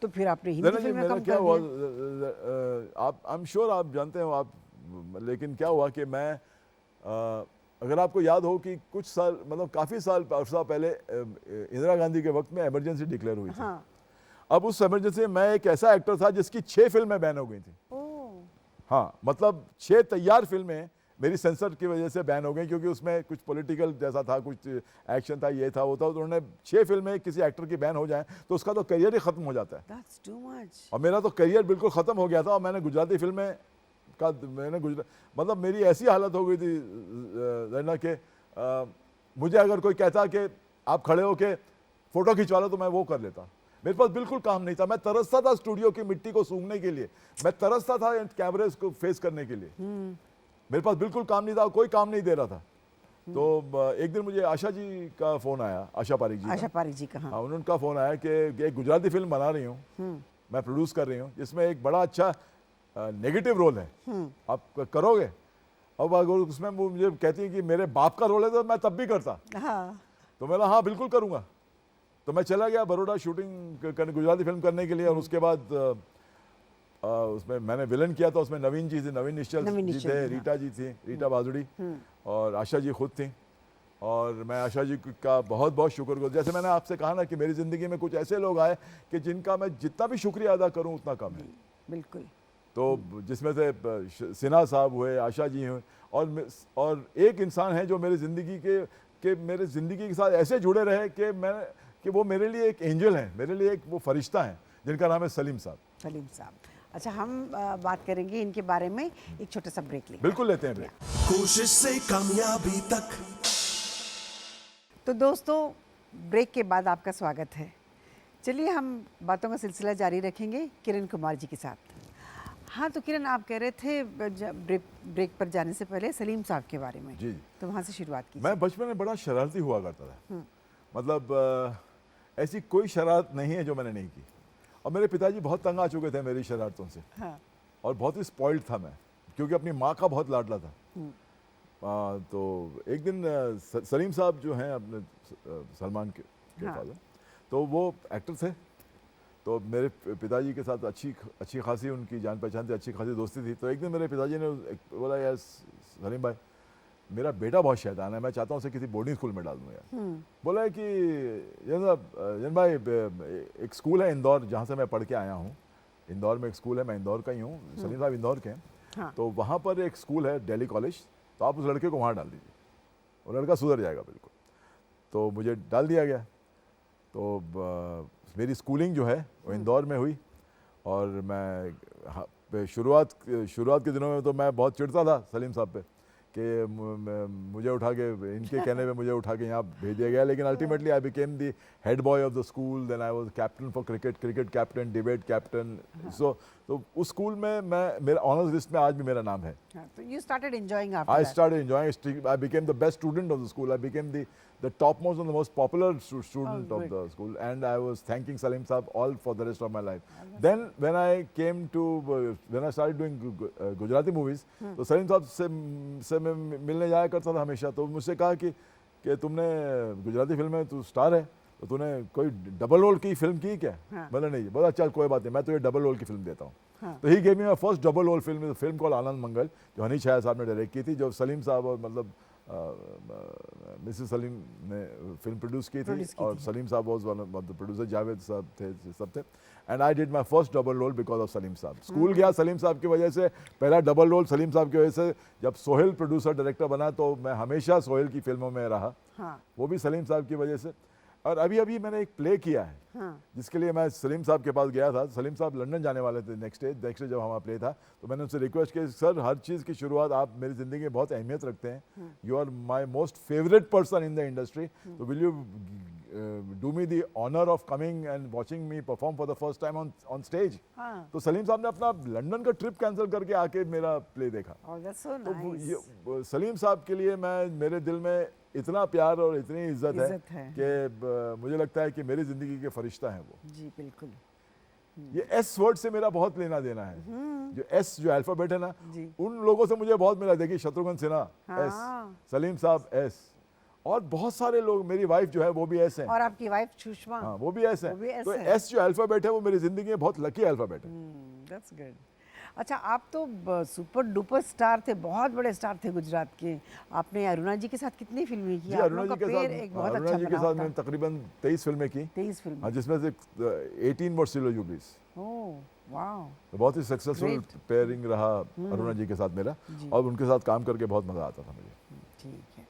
तो फिर आपने हिंदी नहीं, फिल्में मेरा कम क्या कर हुआ, दिया। आप आई एम श्योर आप जानते हो आप, लेकिन क्या हुआ कि मैं अगर आपको याद हो कि कुछ साल मतलब काफ़ी साल अरसा पहले इंदिरा गांधी के वक्त में इमरजेंसी डिक्लेयर हुई थी। हाँ, अब उस इमरजेंसी में मैं एक ऐसा एक्टर था जिसकी 6 फिल्में बैन हो गई थी। ओह, हाँ, मतलब 6 तैयार फिल्में मेरी सेंसर की वजह से बैन हो गई, क्योंकि उसमें कुछ पॉलिटिकल जैसा था, कुछ एक्शन था, ये था वो था। तो उन्होंने 6 फिल्में किसी एक्टर की बैन हो जाए तो उसका तो करियर ही खत्म हो जाता है। That's too much. और मेरा तो करियर बिल्कुल ख़त्म हो गया था। और मैंने गुजराती फिल्में का मतलब मेरी ऐसी हालत हो गई थी रहना कि मुझे अगर कोई कहता कि आप खड़े होके फ़ोटो खिंचवा लो तो मैं वो कर लेता। मेरे पास बिल्कुल काम नहीं था। मैं तरसता था स्टूडियो की मिट्टी को सूंघने के लिए, मैं तरसता था कैमरे को फेस करने के लिए। मेरे पास बिल्कुल काम नहीं था, कोई काम नहीं दे रहा था। तो एक दिन मुझे आशा जी का फ़ोन आया, आशा पारिक जी आशा का। पारिक जी का, हाँ। हाँ, उनका फ़ोन आया कि एक गुजराती फिल्म बना रही हूँ, मैं प्रोड्यूस कर रही हूँ, जिसमें एक बड़ा अच्छा नेगेटिव रोल है, आप करोगे? अब अगर उसमें वो मुझे कहती है कि मेरे बाप का रोल है तो मैं तब भी करता। हाँ, तो मैं हाँ बिल्कुल करूँगा। तो मैं चला गया बड़ौदा शूटिंग करने, गुजराती फिल्म करने के लिए। और उसके बाद उसमें मैंने विलन किया था। उसमें नवीन जी थे, नवीन निश्चल जी थे, रीटा जी थी, रीटा बाजुड़ी, और आशा जी खुद थी। और मैं आशा जी का बहुत बहुत शुक्रगुजार। जैसे मैंने आपसे कहा ना कि मेरी ज़िंदगी में कुछ ऐसे लोग आए कि जिनका मैं जितना भी शुक्रिया अदा करूं उतना कम है। बिल्कुल। तो जिसमें से सिन्हा साहब हुए, आशा जी हुए, और एक इंसान है जो मेरी ज़िंदगी के मेरे ज़िंदगी के साथ ऐसे जुड़े रहे कि वो मेरे लिए एक एंजल हैं, मेरे लिए एक वो फरिश्ता हैं, जिनका नाम है सलीम साहब। सलीम साहब, अच्छा हम बात करेंगे इनके बारे में, एक छोटा सा ब्रेक लेंगे। बिल्कुल लेते हैं ब्रेक। कोशिश से कामयाबी तक। तो दोस्तों, ब्रेक के बाद आपका स्वागत है। चलिए हम बातों का सिलसिला जारी रखेंगे किरण कुमार जी के साथ। हाँ, तो किरण, आप कह रहे थे ब्रेक पर जाने से पहले सलीम साहब के बारे में। जी, तो वहाँ से शुरुआत की। मैं बचपन में बड़ा शरारती हुआ करता था। मतलब ऐसी कोई शरारत नहीं है जो मैंने नहीं की। और मेरे पिताजी बहुत तंग आ चुके थे मेरी शरारतों से। हाँ, और बहुत ही स्पॉइल्ड था मैं, क्योंकि अपनी माँ का बहुत लाडला था। तो एक दिन सलीम साहब जो हैं अपने सलमान के हाँ। फादर, तो वो एक्टर थे। तो मेरे पिताजी के साथ अच्छी खासी उनकी जान पहचान थी, अच्छी खासी दोस्ती थी। तो एक दिन मेरे पिताजी ने बोला, यार सलीम भाई, मेरा बेटा बहुत शैतान है, मैं चाहता हूँ उसे किसी बोर्डिंग स्कूल में डाल दूँ यार। बोला है कि जन भाई एक स्कूल है इंदौर जहाँ से मैं पढ़ के आया हूँ, इंदौर में एक स्कूल है, मैं इंदौर का ही हूँ, सलीम साहब इंदौर के हैं। हाँ। तो वहाँ पर एक स्कूल है दिल्ली कॉलेज, तो आप उस लड़के को वहाँ डाल दीजिए, वो लड़का सुधर जाएगा बिल्कुल। तो मुझे डाल दिया गया। तो मेरी स्कूलिंग जो है वो इंदौर में हुई। और मैं शुरुआत के दिनों में तो मैं बहुत चिढ़ता था सलीम साहब पे कि मुझे उठा के, इनके कहने पे मुझे उठा के यहाँ भेज दिया गया। लेकिन ultimately I became the head boy of the school, then I was captain for cricket captain, debate captain. So तो उस स्कूल में मेरा ऑनर्स लिस्ट में आज भी मेरा नाम है। तो you started enjoying after I that. started enjoying. I became the best student of the school. I became the topmost and the most popular student of good. the school, and I was thanking Salim Saab all for the rest of my life. Then when I came to when I started doing Gujarati movies, तो सलीम साहब से मैं मिलने जाया करता था हमेशा। तो मुझसे कहा कि तुमने गुजराती फिल्म में तू स्टार है, तो तूने कोई डबल रोल की फिल्म की क्या? हाँ। बोला नहीं। बोला चल कोई बात नहीं, मैं तुझे डबल रोल की फिल्म देता हूँ। हाँ। तो he gave me my first double role film, film call Anand Mangal, जो हनी छाया साहब ने डायरेक्ट की थी, जो सलीम साहब और मतलब मिसेस सलीम ने फिल्म प्रोड्यूस की थी, और Salim sahab was one of the producer, Javed sahab थे, सब थे। And I did my first double role because of Salim sahab. School गया सलीम साहब की वजह से, पहला डबल रोल सलीम साहब की वजह से। जब सोहेल प्रोड्यूसर डायरेक्टर बना तो मैं हमेशा सोहेल की फिल्मों में रहा, हाँ। वो भी सलीम साहब की वजह से। और अभी मैंने एक प्ले किया है, हाँ। जिसके लिए मैं सलीम साहब के पास गया था। सलीम साहब लंदन जाने वाले थे नेक्स्ट डे जब हमारा प्ले था, तो मैंने उनसे रिक्वेस्ट की, सर हर चीज़ की शुरुआत आप मेरी ज़िंदगी में बहुत अहमियत रखते हैं, you are my most favourite person in the industry, तो will you do me the honour of coming and watching me perform for the first time on stage. हाँ। तो सलीम साहब ने अपना लंदन का ट्रिप कैंसिल करके आके मेरा प्ले देखा। Oh, that's so तो nice. सलीम साहब के लिए मेरे दिल में इतना प्यार और इतनी इज्जत है कि मुझे लगता है कि मेरी जिंदगी के फरिश्ता हैं वो। जी बिल्कुल। ये एस वर्ड से मेरा बहुत लेना देना है। जो एस जो अल्फाबेट है ना, जी। उन लोगों से मुझे बहुत मिला। देखिए शत्रुघ्न सिन्हा हाँ। एस, सलीम साहब एस, और बहुत सारे लोग, मेरी वाइफ जो है वो भी एस है, और आपकी वाइफ सुषमा? हाँ वो भी एस वो भी है। S तो है। एस जो अल्फाबेट है वो मेरी जिंदगी में बहुत लकी अल्फाबेट है। That's good. अच्छा, आप तो सुपर डुपर स्टार थे, बहुत बड़े स्टार थे गुजरात के। आपने अरुणा जी के साथ कितनी फिल्में की? जी, आप अरुणा लोगों जी का के पेयर साथ, एक बहुत अरुणा अच्छा जी के बना साथ होता। मैंने तकरीबन 23 फिल्में की। 23 फिल्में। हाँ, जिसमें से 18 वर सिल्वर जुबलीज। Oh wow. तो बहुत ही सक्सेसफुल Great. पेयरिंग रहा अरुणा जी के साथ मेरा, जी। और उनके साथ काम करके बहुत मजा आता था मुझे। ठीक है।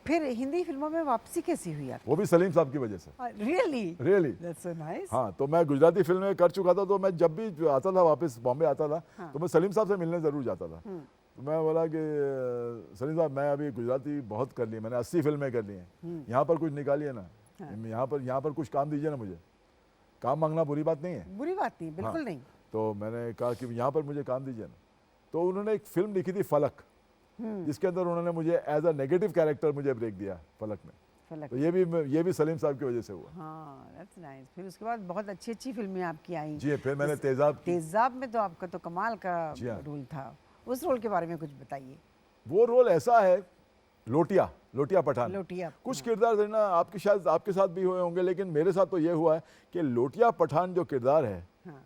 फिर हिंदी फिल्मों में वापसी कैसी हुई आपकी? वो भी सलीम साहब की वजह से। Really? Really. That's so nice. हाँ, तो मैं गुजराती फिल्में कर चुका था, तो मैं जब भी आता था वापस बॉम्बे आता था, हाँ। तो मैं सलीम साहब से मिलने ज़रूर जाता था। तो मैं बोला कि सलीम साहब, मैं अभी गुजराती बहुत कर ली, मैंने 80 फिल्में कर ली हैं, यहाँ पर कुछ निकालिए ना। हाँ। यहाँ पर कुछ काम दीजिए ना मुझे। काम मांगना बुरी बात नहीं है। बुरी बात नहीं, बिल्कुल नहीं। तो मैंने कहा कि यहाँ पर मुझे काम दीजिए ना। तो उन्होंने एक फिल्म लिखी थी फलक, जिसके अंदर उन्होंने मुझे एज अ नेगेटिव कैरेक्टर मुझे ब्रेक दिया फलक में। फलक। तो ये भी सलीम साहब की वजह से हुआ। हाँ, दैट्स नाइस। फिर उसके बाद बहुत अच्छी अच्छी फिल्में आपकी आई। जी, फिर मैंने तेजाब की। तेजाब में तो आपका तो कमाल का जी हाँ। रोल था। उस रोल के बारे में कुछ बताइए। वो रोल ऐसा है, लोटिया पठान। लोटिया। कुछ किरदार है ना, आपके शायद आपके साथ भी हुए होंगे, लेकिन मेरे साथ तो ये हुआ है कि लोटिया पठान जो किरदार है, हाँ।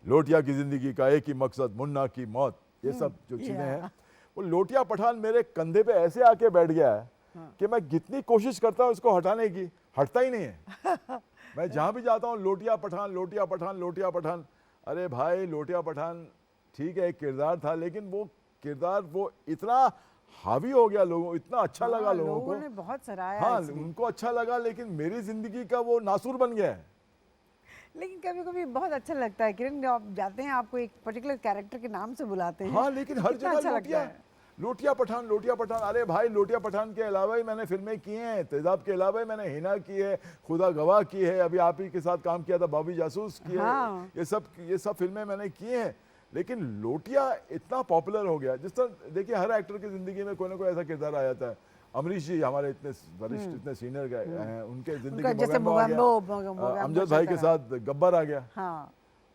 लोटिया की जिंदगी का एक ही मकसद, मुन्ना की मौत, ये सब जो चीजें हैं, वो लोटिया पठान मेरे कंधे पे ऐसे आके बैठ गया है कि मैं जितनी कोशिश करता हूँ इसको हटाने की, हटता ही नहीं है। मैं जहाँ भी जाता हूँ लोटिया पठान, लोटिया पठान, लोटिया पठान। अरे भाई, लोटिया पठान ठीक है एक किरदार था, लेकिन वो किरदार वो इतना हावी हो गया, लोगों इतना अच्छा लगा लोगों को, ने बहुत सराहा। हाँ उनको अच्छा लगा, लेकिन मेरी जिंदगी का वो नासूर बन गया है। लेकिन कभी कभी बहुत अच्छा लगता है किरण, आप जाते हैं, आपको एक पर्टिकुलर कैरेक्टर के नाम से बुलाते हैं। हाँ, लेकिन हर कितना जगह अच्छा लगता है। लोटिया पठान, लोटिया पठान। अरे भाई, लोटिया पठान के अलावा ही मैंने फिल्में की हैं, तेजाब के अलावा ही मैंने हिना की है, खुदा गवाह की है, अभी आप ही के साथ काम किया था, बाबी जासूस की है। हाँ। ये सब फिल्में मैंने की हैं, लेकिन लोटिया इतना पॉपुलर हो गया। जिस तरह देखिए, हर एक्टर की जिंदगी में कोई ना कोई ऐसा किरदार आ जाता है। अमरीश जी हमारे इतने वरिष्ठ, इतने सीनियर हैं, उनके जिंदगी में जैसे मोगैम्बो, अमजद भाई के साथ गब्बर आ गया। हाँ,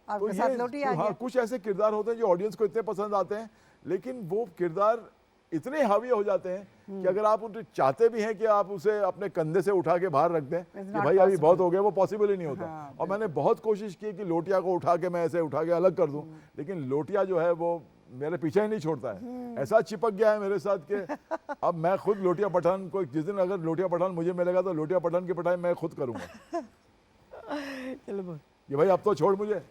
तो आपके साथ लोटिया आ हाँ, गया। कुछ ऐसे किरदार होते हैं जो ऑडियंस को इतने पसंद आते हैं, लेकिन वो किरदार इतने हावी हो जाते हैं कि अगर आप उसे चाहते भी हैं कि आप उसे अपने कंधे से उठा के बाहर रख दें कि not भाई अभी बहुत possible. हो गया, वो पॉसिबल ही नहीं होता। हाँ, और मैंने बहुत कोशिश की कि लोटिया को उठा के मैं ऐसे उठा के अलग कर दूं, लेकिन लोटिया जो है वो मेरे पीछे ही नहीं छोड़ता है, ऐसा चिपक गया है मेरे साथ कि अब मैं खुद लोटिया पठान को, जिस दिन अगर लोटिया पठान मुझे मिलेगा तो लोटिया पठान की पिटाई मैं खुद करूंगा चलो बोल। कि भाई अब तो छोड़ मुझे।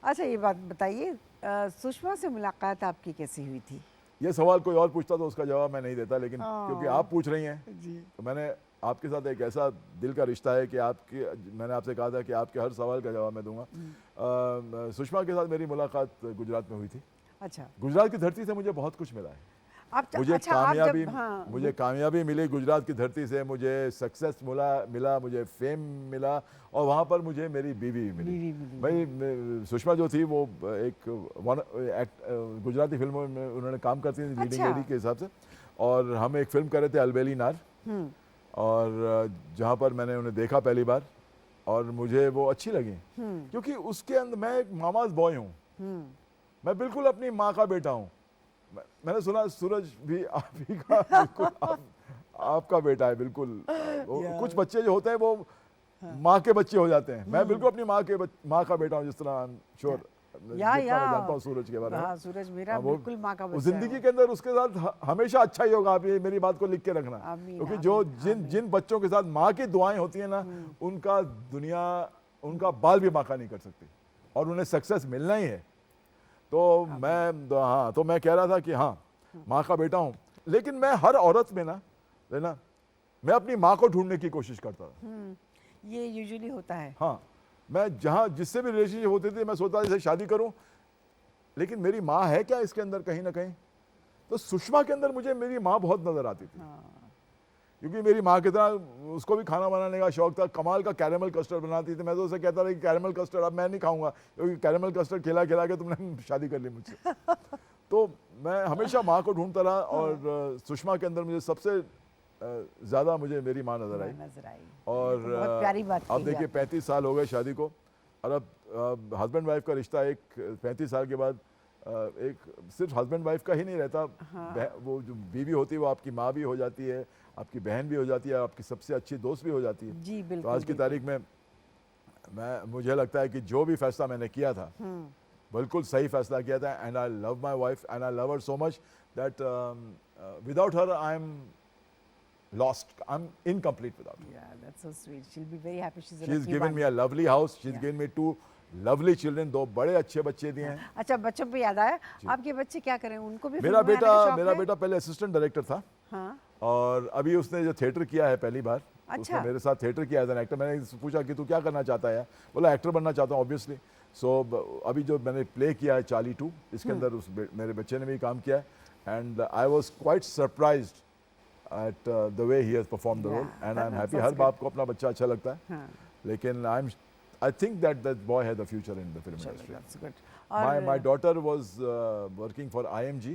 अच्छा ये बात बताइए, सुषमा से मुलाकात आपकी कैसी हुई थी? ये सवाल कोई और पूछता तो उसका जवाब मैं नहीं देता, लेकिन क्योंकि आप पूछ रही हैं जी। तो मैंने आपके साथ एक ऐसा दिल का रिश्ता है कि आपकी, मैंने आपसे कहा था कि आपके हर सवाल का जवाब मैं दूंगा। सुषमा के साथ मेरी मुलाकात गुजरात में हुई थी। अच्छा, गुजरात की धरती से मुझे बहुत कुछ मिला है। आप मुझे अच्छा, आप कामयाबी, जब हाँ, मुझे कामयाबी मिली गुजरात की धरती से, मुझे सक्सेस मिला, मुझे फेम मिला, और वहाँ पर मुझे मेरी बीवी मिली। बीवी मिली। भाई सुषमा जो थी वो एक गुजराती फिल्मों में उन्होंने काम करती थी लीडिंग अच्छा। लेडी के हिसाब से, और हम एक फिल्म कर रहे थे अलबेली नार, और जहाँ पर मैंने उन्हें देखा पहली बार और मुझे वो अच्छी लगी, क्योंकि उसके अंदर मैं एक मामाज बॉय हूँ, मैं बिल्कुल अपनी माँ का बेटा हूँ। मैंने सुना सूरज भी आप ही का बिल्कुल आपका बेटा है बिल्कुल। कुछ बच्चे जो होते हैं वो माँ के बच्चे हो जाते हैं, मैं बिल्कुल अपनी माँ का बेटा हूँ, जिस तरह श्योर या मैं जानता हूँ सूरज के बारे में। हाँ, सूरज मेरा हाँ, वो बिल्कुल माँ का उस बच्चा जिंदगी है। के अंदर उसके साथ हमेशा अच्छा ही होगा। आप ये मेरी बात को लिख के रखना, आमीन, क्योंकि जो आमीन, जिन बच्चों के साथ माँ की दुआएं होती है ना, उनका दुनिया, उनका बाल भी माँ का नहीं कर सकती, और उन्हें सक्सेस मिलना ही है। तो मैं कह रहा था कि हाँ, माँ का बेटा हूँ, लेकिन मैं हर औरत में ना मैं अपनी माँ को ढूंढने की कोशिश करता था। ये यूजुअली होता है। हाँ, मैं जहाँ जिससे भी रिलेशनशिप होती थी मैं सोचता था जैसे शादी करूं, लेकिन मेरी माँ है क्या इसके अंदर कहीं ना कहीं। तो सुषमा के अंदर मुझे मेरी माँ बहुत नजर आती थी, क्योंकि मेरी माँ की तरह उसको भी खाना बनाने का शौक था। कमाल का कैरेमल कस्टर्ड बनाती थी, मैं तो उसे कहता था कि कैरेमल कस्टर्ड अब मैं नहीं खाऊंगा, क्योंकि कैरेमल कस्टर्ड खिला खिला के तुमने शादी कर ली मुझसे। तो मैं हमेशा माँ को ढूंढता रहा, और सुषमा के अंदर मुझे सबसे ज़्यादा मुझे मेरी माँ नजर आई। और तो बहुत प्यारी बात अब कही देखिए आपने। 35 साल हो गए शादी को, और अब हस्बैंड वाइफ का रिश्ता एक 35 साल के बाद एक सिर्फ हस्बैंड वाइफ का ही नहीं रहता। वो जो बीवी होती है वो आपकी माँ भी हो जाती है, आपकी बहन भी हो जाती है, आपकी सबसे अच्छी दोस्त भी हो जाती है। जी तो बिल्कुल। आज की तारीख में मुझे लगता है कि जो भी फैसला मैंने किया था बिल्कुल सही फैसला किया था। And I love my wife and I love her so much that without her I am lost. I'm incomplete without her. Yeah, that's so sweet. She'll be very happy. She's a She's lucky given one. me a lovely house. She's Yeah. given me 2 lovely children. 2 बड़े अच्छे बच्चे दिए हैं। अच्छा, बच्चों पे याद आया, आपके बच्चे क्या करें? उनको भी मेरा फिल्म बनाने का शौक बेटा है? पहले असिस्टेंट डायरेक्टर था, हाँ, और अभी उसने जो थिएटर किया है पहली बार, अच्छा। उसने मेरे साथ थिएटर किया एज एन एक्टर। मैंने उससे पूछा कि तू क्या करना चाहता है, बोला एक्टर बनना चाहता हूँ ऑब्वियसली। सो अभी जो मैंने प्ले किया है चार्ली 2, इसके अंदर मेरे बच्चे ने भी काम किया है, and I was quite surprised at the way he has performed the role, and I'm happy. हर बाप को अपना बच्चा अच्छा लगता है, लेकिन I think that boy has a future in the film industry. that's good. My daughter was working for IMG.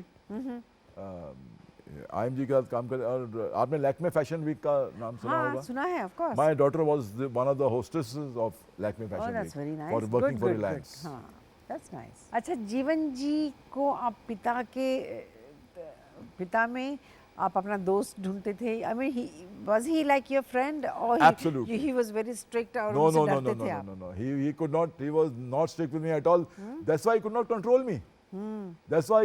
IMG के साथ काम कर, और आपने लैक्मे फैशन वीक का नाम सुना हाँ, होगा। सुना है, of course. My daughter was one of the hostesses of Lakme Oh, Fashion that's Week very nice. for working Good, for good, Reliance. good. हाँ, that's nice. अच्छा, जीवन जी को आप पिता में आप अपना दोस्त ढूंढते थे? I mean, was he like your friend, or Absolutely. he was very strict और No, उनसे no, no, डरते no, थे no, आप? no, no. He could not. He was not strict with me at all. That's why he could not control me. That's why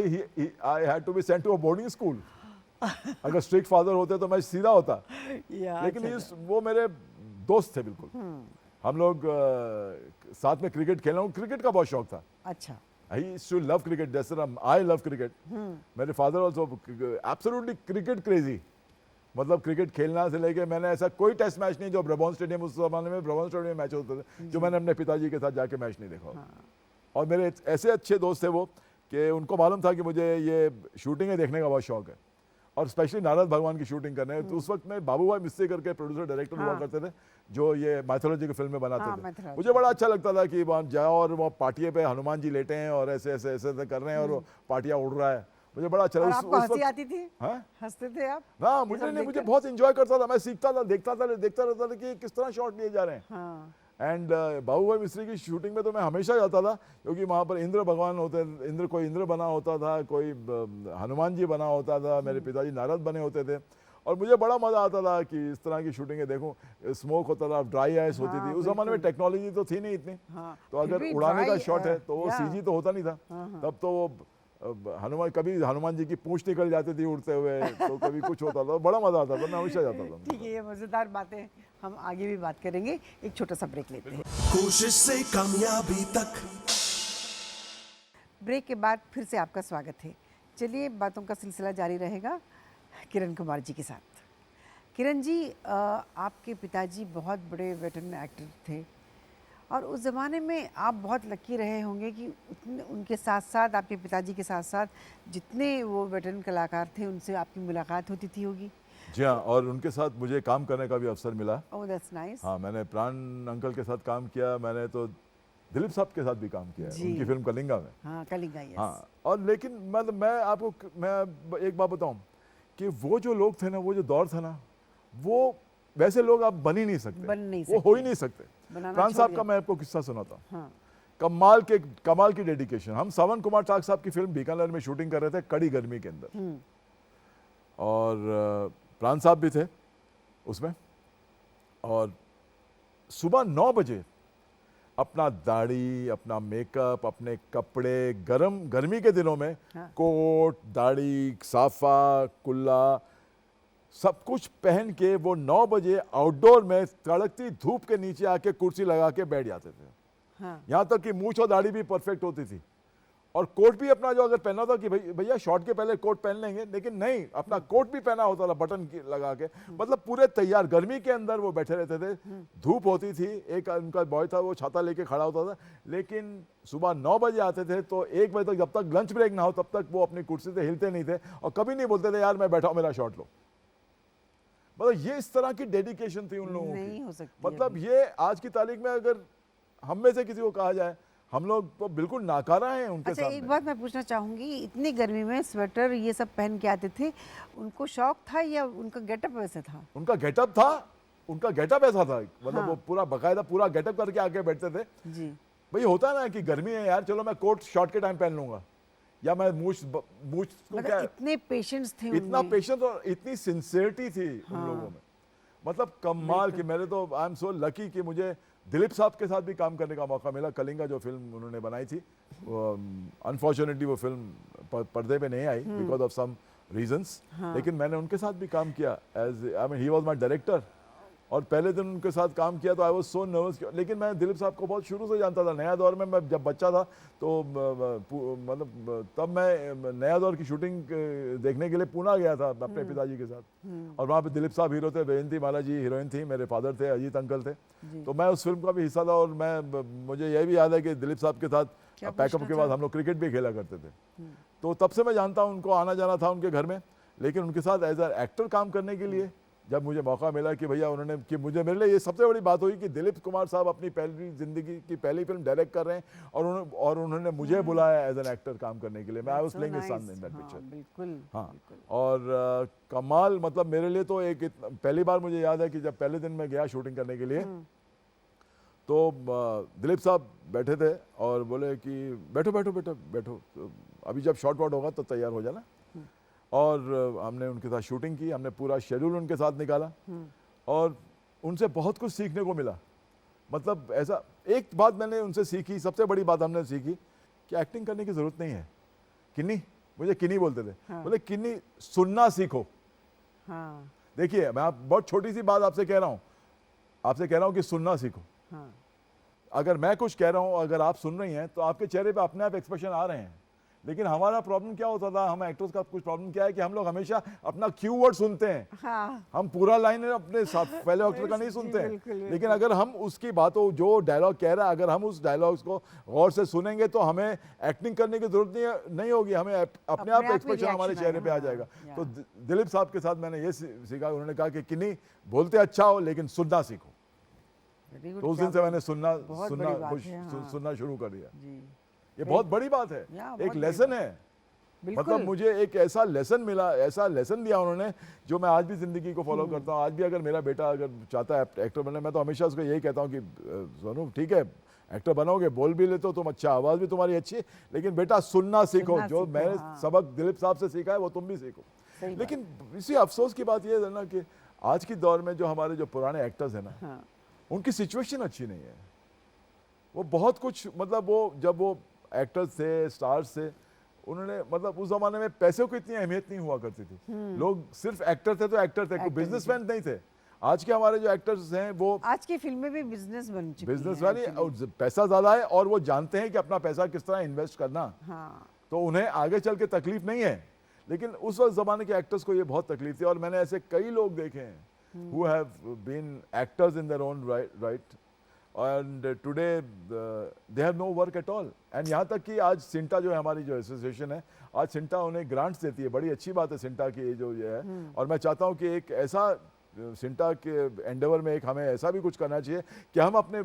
I had to be sent to a boarding school. अगर स्ट्रिक्ट फादर होते तो मैं सीधा होता, लेकिन वो मेरे दोस्त थे बिल्कुल। हम लोग साथ में क्रिकेट खेलना, क्रिकेट का बहुत शौक था। अच्छा, I used to love cricket. जैसे I love cricket. मेरे father also absolutely cricket crazy. मतलब क्रिकेट खेलना से लेके, मैंने ऐसा कोई टेस्ट मैच नहीं जो ब्रबॉन स्टेडियम, उस जमाने में ब्रबॉन स्टेडियम में मैच होते थे, जो मैंने अपने पिताजी के साथ जाके मैच नहीं देखा। और मेरे ऐसे अच्छे दोस्त थे वो कि उनको मालूम था कि मुझे ये शूटिंगें देखने का बहुत शौक है, और स्पेशली नारद भगवान की शूटिंग करने। तो उस वक्त में बाबू भाई मिस्त्री करके प्रोड्यूसर डायरेक्टर हुआ करते थे, जो ये माइथोलॉजी की फिल्में बनाते थे। mythology। मुझे बड़ा अच्छा लगता था कि वहाँ जाओ और वो पाटिये पे हनुमान जी लेटे हैं और ऐसे ऐसे ऐसे ऐसे कर रहे हैं, और वो पाटिया उड़ रहा है। मुझे बड़ा अच्छा और लगा। आपको हंसी आती थी? हाँ, हंसते थे आप? ना मुझे नहीं, मुझे बहुत इंजॉय करता था। मैं सीखता था, देखता रहता था कि किस तरह शॉट लिए जा रहे हैं। हाँ, एंड बाबूभाई मिस्त्री की शूटिंग में तो मैं हमेशा जाता था, क्योंकि वहाँ पर इंद्र भगवान होते, कोई इंद्र बना होता था, कोई हनुमान जी बना होता था, मेरे पिताजी नारद बने होते थे, और मुझे बड़ा मज़ा आता था कि इस तरह की शूटिंगें देखूं। स्मोक होता था, ड्राई आइस होती थी, उस ज़माने में टेक्नोलॉजी तो थी नहीं इतनी, तो अगर उड़ाने का शॉट है तो वो सीजी तो होता नहीं था, तब तो वो हनुमान, कभी हनुमान जी की पूंछ निकल जाती थी उड़ते हुए, तो कभी कुछ होता था, बड़ा मज़ा आता था, मैं हमेशा जाता था। ठीक है, ये मज़ेदार बातें हम आगे भी बात करेंगे, एक छोटा सा ब्रेक लेते हैं। कोशिश से कामयाबी तक। ब्रेक के बाद फिर से आपका स्वागत है। चलिए, बातों का सिलसिला जारी रहेगा किरण कुमार जी के साथ। किरण जी, आपके पिताजी बहुत बड़े वेटरन एक्टर थे, और उस ज़माने में आप बहुत लकी रहे होंगे कि उनके साथ साथ, आपके पिताजी के साथ साथ जितने वो वेटरन कलाकार थे उनसे आपकी मुलाकात होती थी होगी। जी हाँ, और उनके साथ मुझे काम करने का भी अवसर मिला। ओह, दैट्स नाइस। हाँ, मैंने प्राण अंकल के साथ काम किया, मैंने तो दिलीप साहब के साथ भी काम किया है, उनकी फिल्म कलिंगा में। हाँ, कलिंगा, यस। हाँ, और लेकिन मतलब मैं एक बात बताऊं कि वो जो लोग थे ना, वो जो दौर था ना, वो वैसे लोग आप बन ही नहीं सकते, वो हो ही नहीं सकते। प्राण साहब का मैं आपको किस्सा सुनाता हूँ। हाँ। कमाल की डेडिकेशन। हम श्रवण कुमार चाक साहब की फिल्म बीकानेर में शूटिंग कर रहे थे कड़ी गर्मी के अंदर, और प्राण साहब भी थे उसमें, और सुबह 9 बजे अपना दाढ़ी, अपना मेकअप, अपने कपड़े, गर्मी के दिनों में कोट, दाढ़ी, साफा, कुल्ला, सब कुछ पहन के वो 9 बजे आउटडोर में कड़कती धूप के नीचे आके कुर्सी लगा के बैठ जाते थे। यहाँ तक कि मूंछ और दाढ़ी भी परफेक्ट होती थी, और कोट भी अपना जो अगर पहना था कि भैया शॉट के पहले कोट पहन लेंगे, लेकिन नहीं, अपना कोट भी पहना होता था बटन लगा के, मतलब पूरे तैयार। गर्मी के अंदर वो बैठे रहते थे, धूप होती थी, एक उनका बॉय था वो छाता लेके खड़ा होता था, लेकिन सुबह 9 बजे आते थे तो 1 बजे तक, जब तक लंच ब्रेक ना हो तब तक वो अपनी कुर्सी से हिलते नहीं थे, और कभी नहीं बोलते थे यार मैं बैठा हूं मेरा शॉट लो। मतलब ये इस तरह की डेडिकेशन थी उन लोगों नहीं हो की। सकती मतलब ये आज की तारीख में अगर हम में से किसी को कहा जाए, हम लोग तो बिल्कुल नाकारा हैं उनके सामने। एक बात मैं पूछना चाहूंगी, इतनी गर्मी में स्वेटर ये सब पहन के आते थे, उनको शौक था या उनका गेटअप वैसे था? उनका गेटअप था, उनका गेटअप ऐसा था, मतलब वो पूरा बकायदा पूरा गेटअप करके आके बैठते थे जी। भाई होता है ना कि गर्मी है यार, चलो मैं कोट शॉर्ट के टाइम पहन लूंगा, या मैं मूछ को क्या, इतने पेशेंस थे इतना पेशेंस और इतनी सिंसियरिटी थी उन लोगों में, मतलब कमाल की। मेरे तो आई एम सो लकी कि मुझे दिलीप साहब के साथ भी काम करने का मौका मिला। कलिंगा जो फिल्म उन्होंने बनाई थी, अनफॉर्चुनेटली वो फिल्म पर्दे पे नहीं आई बिकॉज ऑफ सम रीजंस, लेकिन मैंने उनके साथ भी काम किया as, I mean he was my director, और पहले दिन उनके साथ काम किया तो आई वाज सो नर्वस। लेकिन मैं दिलीप साहब को बहुत शुरू से जानता था, नया दौर में मैं जब बच्चा था तो मतलब तब मैं नया दौर की शूटिंग देखने के लिए पुणे गया था अपने पिताजी के साथ, और वहाँ पे दिलीप साहब हीरो थे, वैजयंती माला जी हीरोइन थी, मेरे फादर थे, अजीत अंकल थे, तो मैं उस फिल्म का भी हिस्सा था। और मुझे यह भी याद है कि दिलीप साहब के साथ पैकअप के बाद हम लोग क्रिकेट भी खेला करते थे, तो तब से मैं जानता हूँ, उनको आना जाना था उनके घर में। लेकिन उनके साथ एज ए एक्टर काम करने के लिए जब मुझे मौका मिला कि भैया उन्होंने, कि मुझे, मेरे लिए ये सबसे बड़ी बात हुई कि दिलीप कुमार साहब अपनी पहली जिंदगी की पहली फिल्म डायरेक्ट कर रहे हैं, और उन्होंने मुझे बुलाया एज एन एक्टर काम करने के लिए। मैं I was playing his son in that picture. बिल्कुल। हाँ, और कमाल, मतलब मेरे लिए तो एक पहली बार मुझे याद है कि जब पहले दिन मैं गया शूटिंग करने के लिए, तो दिलीप साहब बैठे थे और बोले कि बैठो बैठो बैठो बैठो, अभी जब शॉट वॉट होगा तो तैयार हो जाना। और हमने उनके साथ शूटिंग की, हमने पूरा शेड्यूल उनके साथ निकाला, और उनसे बहुत कुछ सीखने को मिला। मतलब ऐसा एक बात मैंने उनसे सीखी, सबसे बड़ी बात हमने सीखी कि एक्टिंग करने की ज़रूरत नहीं है। किन्नी, मुझे किन्नी बोलते थे, बोले किन्नी सुनना सीखो। देखिए मैं आप बहुत छोटी सी बात आपसे कह रहा हूँ कि सुनना सीखो। अगर मैं कुछ कह रहा हूँ, अगर आप सुन रही हैं, तो आपके चेहरे पे अपने आप एक्सप्रेशन आ रहे हैं। लेकिन हमारा प्रॉब्लम क्या होता था, हम एक्टर्स का कुछ प्रॉब्लम क्या है कि हम लोग हमेशा अपना क्यू वर्ड सुनते हैं। हम पूरा लाइन अपने पहले एक्टर का नहीं सुनते हैं। लेकिन अगर हम उसकी बातों, जो डायलॉग कह रहा है, अगर हम उस डायलॉग्स को गौर से सुनेंगे तो हमें एक्टिंग करने की जरूरत नहीं होगी, हमें अपने आप एक्सप्रेशन हमारे चेहरे पे आ जाएगा। तो दिलीप साहब के साथ मैंने ये सीखा, उन्होंने कहा कि किन्नी बोलते अच्छा हो लेकिन सुनना सीखो। तो उस दिन से मैंने सुनना शुरू कर दिया। ये बहुत बड़ी बात है, एक लेसन है। बिल्कुल। मतलब मुझे एक ऐसा लेसन मिला, ऐसा लेसन दिया उन्होंने जो मैं आज भी जिंदगी को फॉलो करता हूँ। आज भी अगर मेरा बेटा अगर चाहता है एक्टर बनना, मैं तो हमेशा उसको यही कहता हूँ कि सोनू ठीक है एक्टर बनोगे, बोल भी लेते हो तुम अच्छा, आवाज़ भी तुम्हारी अच्छी है, लेकिन बेटा सुनना सीखो। सुनना जो सीखो, मैंने हाँ। सबक दिलीप साहब से सीखा है वो तुम भी सीखो। सही बात। लेकिन इसी अफसोस की बात यह है ना कि आज की दौर में जो हमारे जो पुराने एक्टर्स हैं ना, हाँ, उनकी सिचुएशन अच्छी नहीं है। वो बहुत कुछ मतलब वो जब वो एक्टर्स थे, स्टार्स थे, उन्होंने मतलब उस जमाने में पैसों की इतनी अहमियत नहीं हुआ करती थी। लोग सिर्फ एक्टर थे तो एक्टर थे, कोई एक्टर बिजनेसमैन नहीं थे। आज के हमारे जो एक्टर्स हैं वो आज की फिल्में भी बिजनेस बन चुकी हैं बिजनेस वाले actually। और पैसा ज्यादा है और वो जानते हैं कि अपना पैसा किस तरह इन्वेस्ट करना, हाँ, तो उन्हें आगे चल के तकलीफ नहीं है। लेकिन उस वक्त जमाने के एक्टर्स को ये बहुत तकलीफ थी और मैंने ऐसे कई लोग देखे हैं who have been actors in their own right and today they have no work at all. And यहाँ तक कि आज सिंटा जो है हमारी जो एसोसिएशन है, आज सिंटा उन्हें ग्रांट्स देती है। बड़ी अच्छी बात है सिंटा की जो ये है। और मैं चाहता हूँ कि एक ऐसा सिंटा के एंडेवर में एक हमें ऐसा भी कुछ करना चाहिए कि हम अपने,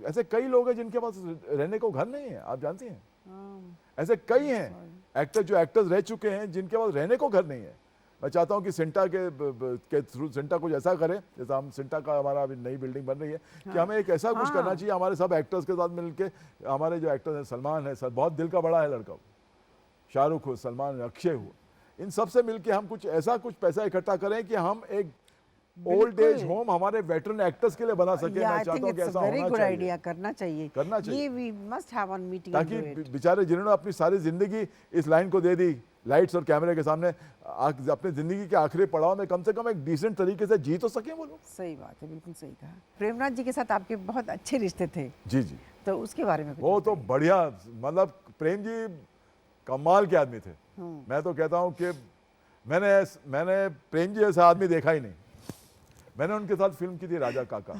ऐसे कई लोग हैं जिनके पास रहने को घर नहीं है, आप जानती हैं हाँ, ऐसे कई हैं एक्टर जो एक्टर्स रह चुके हैं जिनके पास रहने को घर नहीं है। मैं चाहता हूं कि सिंटा के थ्रू सिंटा कुछ ऐसा करे, जैसा हम सिंटा का हमारा अभी नई बिल्डिंग बन रही है कि हमें एक ऐसा कुछ करना चाहिए हमारे सब एक्टर्स के साथ मिलके। हमारे जो एक्टर्स हैं, सलमान है सर, बहुत दिल का बड़ा है लड़का, शाहरुख हो, सलमान, अक्षय हो, इन सब से मिलके हम कुछ ऐसा कुछ पैसा इकट्ठा करें कि हम एक ओल्ड एज होम हमारे वेटरन एक्टर्स के लिए बना सके। मैं चाहता हूँ कि ऐसा होना चाहिए, आइडिया करना चाहिए। ये we must have one meeting ताकि बेचारे जिन्होंने अपनी सारी जिंदगी इस लाइन को दे दी, लाइट्स और कैमरे के सामने, अपने जिंदगी के आखिरी पड़ाव में कम से कम एक डिसेंट तरीके से जी तो सके वो लोग। सही बात है, बिल्कुल सही कहा। प्रेमनाथ जी के साथ आपके बहुत अच्छे रिश्ते थे, जी जी, तो उसके बारे में कुछ वो तो बताइए। बढ़िया, मतलब प्रेम जी कमाल के आदमी थे। मैं तो कहता हूँ कि मैंने प्रेम जी जैसा आदमी देखा ही नहीं। मैंने उनके साथ फिल्म की थी राजा काका,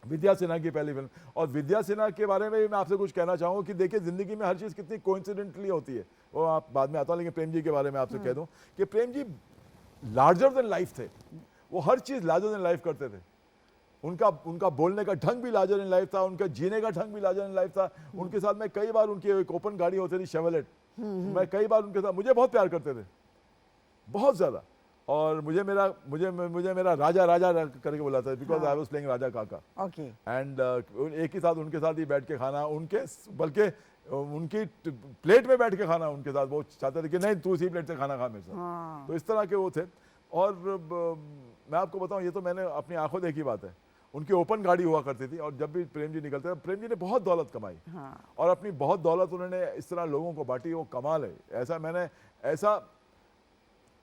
विद्या सिन्हा की पहली फिल्म। और विद्या सिन्हा के बारे में भी मैं आपसे कुछ कहना चाहूँगा कि देखिए जिंदगी में हर चीज़ कितनी कोइंसिडेंटली होती है, वो आप बाद में आता हूँ। लेकिन प्रेम जी के बारे में आपसे कह दूँ कि Prem ji larger than life थे। वो हर चीज़ लार्जर देन लाइफ करते थे। उनका बोलने का ढंग भी लार्जर देन लाइफ था, उनका जीने का ढंग भी लार्जर देन लाइफ था। उनके साथ मैं कई बार, उनकी एक ओपन गाड़ी होती थी शेवलेट, मैं कई बार उनके साथ, मुझे बहुत प्यार करते थे, बहुत ज़्यादा। और मुझे मेरा राजा राजा करके बुलाता था, बिकॉज आई वाज प्लेइंग राजा काका। ओके, एंड एक ही साथ उनके साथ ही बैठ के खाना, बल्कि उनकी प्लेट में बैठ के खाना उनके साथ। वो चाहते थे कि नहीं तू इसी प्लेट से खाना खा मेरे साथ। हाँ, तो इस तरह के वो थे। और मैं आपको बताऊं, ये तो मैंने अपनी आंखों देखी बात है। उनकी ओपन गाड़ी हुआ करती थी और जब भी प्रेम जी निकलते थे, प्रेम जी ने बहुत दौलत कमाई हाँ, और अपनी बहुत दौलत उन्होंने इस तरह लोगों को बांटी, वो कमाल है। ऐसा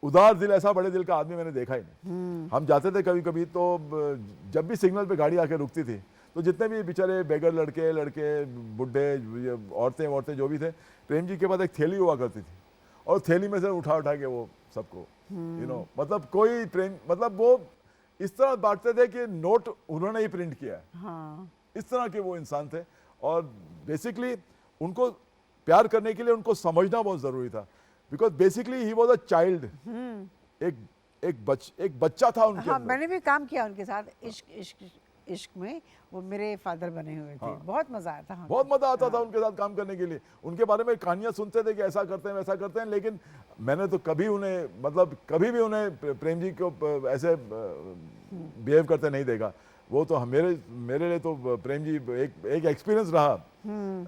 उदार दिल, ऐसा बड़े दिल का आदमी मैंने देखा ही नहीं। हम जाते थे कभी कभी, तो जब भी सिग्नल पे गाड़ी आके रुकती थी, तो जितने भी बेचारे बेगर लड़के बुढ़े औरतें जो भी थे, प्रेम जी के पास एक थैली हुआ करती थी और थैली में से उठा के वो सबको मतलब कोई प्रेम, मतलब वो इस तरह बांटते थे कि नोट उन्होंने ही प्रिंट किया है। हाँ, इस तरह के वो इंसान थे। और बेसिकली उनको प्यार करने के लिए उनको समझना बहुत जरूरी था, because basically he was a child. एक बच्चा था उनके हाँ, अंदर। मैंने भी काम किया उनके साथ इश्क में। वो मेरे फादर बने हुए थे। बहुत मजा आया था। हाँ, बहुत मजा आता था उनके साथ काम करने के लिए। उनके बारे में कहानियां सुनते थे कि ऐसा करते हैं वैसा करते हैं, लेकिन मैंने तो कभी भी उन्हें प्रेम जी को ऐसे बिहेव करते नहीं देखा। वो तो मेरे लिए तो प्रेम जी एक एक्सपीरियंस रहा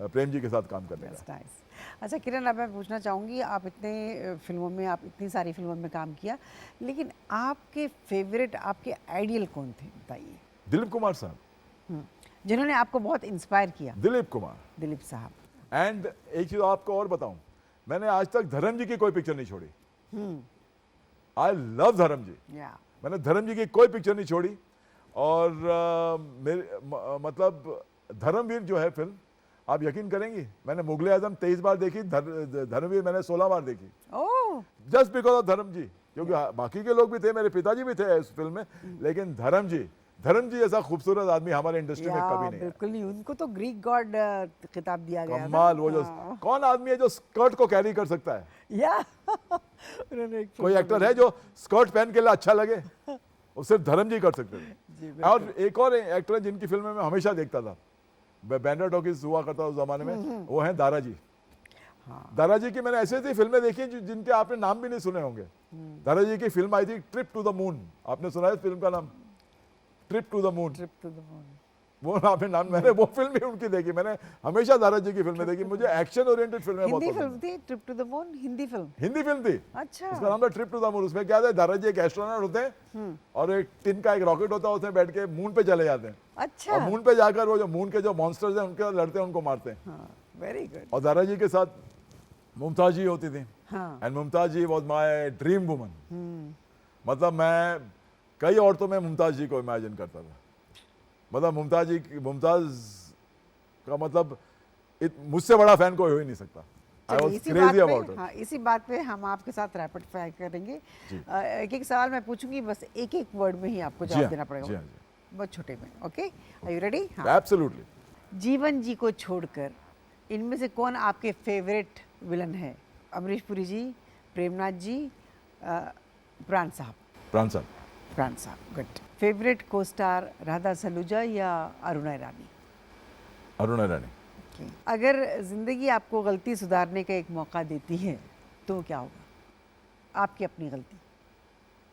प्रेम जी के साथ काम करने का। That's nice। अच्छा किरण, अब मैं पूछना चाहूँगी, आप इतने फिल्मों में, आप इतनी सारी फिल्मों में काम किया, लेकिन आपके फेवरेट, आपके आइडियल कौन थे, बताइए। दिलीप कुमार साहब, जिन्होंने आपको बहुत इंस्पायर किया। दिलीप कुमार। दिलीप साहब। एंड एक चीज आपको और बताऊं, मैंने आज तक धर्म जी की कोई पिक्चर नहीं छोड़ी। आई लव धर्म जी। या, मैंने धर्म जी की कोई पिक्चर नहीं छोड़ी। और मतलब धर्मवीर जो है फिल्म, आप यकीन करेंगी, मैंने मुगले आजम 23 बार देखी, धर्मवीर मैंने 16 बार देखी, ओह, जस्ट बिकॉज ऑफ धर्म जी। क्योंकि बाकी के लोग भी थे, मेरे पिताजी भी थे इस फिल्म में, लेकिन धर्म जी जैसा खूबसूरत आदमी हमारे इंडस्ट्री में कभी नहीं है। बिल्कुल नहीं। उनको तो ग्रीक गॉड खिताब दिया गया था। कमाल। वो जो कौन आदमी है जो स्कर्ट को कैरी कर सकता है? या उन्होंने एक कोई एक्टर है जो स्कर्ट पहन के लिए अच्छा लगे? वो सिर्फ धर्म जी कर सकते थे। और एक और एक्टर है जिनकी फिल्में मैं हमेशा देखता था, बैंड्रा टॉकीज हुआ करता उस जमाने में, वो है दारा जी। दादाजी की मैंने ऐसी ऐसी फिल्में देखी हैं जिनके आपने नाम भी नहीं सुने होंगे। दादाजी की फिल्म आई थी ट्रिप टू द मून, आपने सुना है इस फिल्म का नाम? Trip to the moon, trip to the moon. वो आपने नाम, मैंने वो फिल्म भी उनकी देखी। मैंने हमेशा दादाजी की फिल्में देखी। मुझे एक्शन ओरिएंटेड फिल्में बहुत हिंदी पसंद फिल्म थी trip to the moon? Hindi film? Hindi film थी, अच्छा। उसका नाम था ट्रिप टू द मून। उसमें क्या था, दादाजी एक एस्ट्रोनॉट होते हैं और एक टिन का एक रॉकेट होता है, उसमें बैठ के मून पे चले जाते हैं अच्छा। और मून पे जाकर वो जो मून के जो मॉन्स्टर्स हैं उनके लड़ते हैं, उनको मारते हैं। हाँ, वेरी गुड। और दादाजी के साथ मुमताज जी होती थी हाँ। And Mumtaz ji was my dream woman. मतलब मैं कई औरतों में मुमताज जी को इमेजिन करता था। मतलब मुमताज का मतलब मुझसे बड़ा फैन कोई हो ही नहीं सकता। I was crazy about it. हाँ, इसी बात पे हम आपके साथ रैपिड फायर करेंगे। एक एक सवाल मैं पूछूंगी, बस एक एक वर्ड में ही आपको जवाब देना पड़ेगा, बहुत छोटे में। Okay, are you ready? Absolutely. Jeevan ji को छोड़कर इनमें से कौन आपके फेवरेट विलन है? अमरीश पुरी जी, प्रेमनाथ जी, प्राण साहब? प्राण साहब। प्राण साहब, गुड। फेवरेट को स्टार राधा सलूजा या अरुणा ईरानी? अरुणा ईरानी। Okay. अगर जिंदगी आपको गलती सुधारने का एक मौका देती है तो क्या होगा? आपकी अपनी गलती।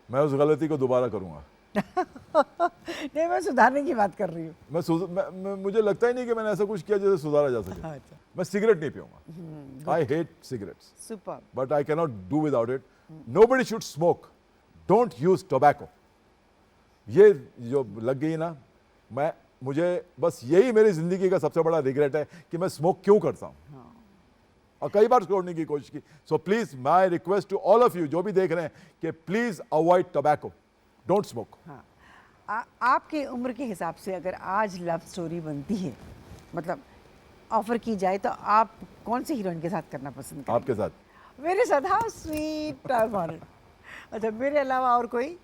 मैं उस गलती को दोबारा करूंगा। नहीं, मैं सुधारने की बात कर रही हूँ। मुझे लगता ही नहीं कि मैंने ऐसा कुछ किया जिसे सुधारा जा सके। अच्छा। मैं सिगरेट नहीं पीऊंगा। I hate cigarettes, super. But I cannot do without it. Nobody should smoke, don't use tobacco. ये जो लग गई ना, मुझे बस यही मेरी जिंदगी का सबसे बड़ा रिग्रेट है कि मैं स्मोक क्यों करता हूँ। और कई बार छोड़ने की कोशिश की। So please my request to all of you जो भी देख रहे हैं कि please avoid tobacco, don't smoke. हाँ, आपके उम्र के हिसाब से अगर आज लव स्टोरी बनती है, मतलब ऑफर की जाए, तो आप कौन सी हीरोइन के साथ करना पसंद करेंगे? आपके साथ? मेरे साथ? How sweet. अच्छा, मेरे अलावा और कोई?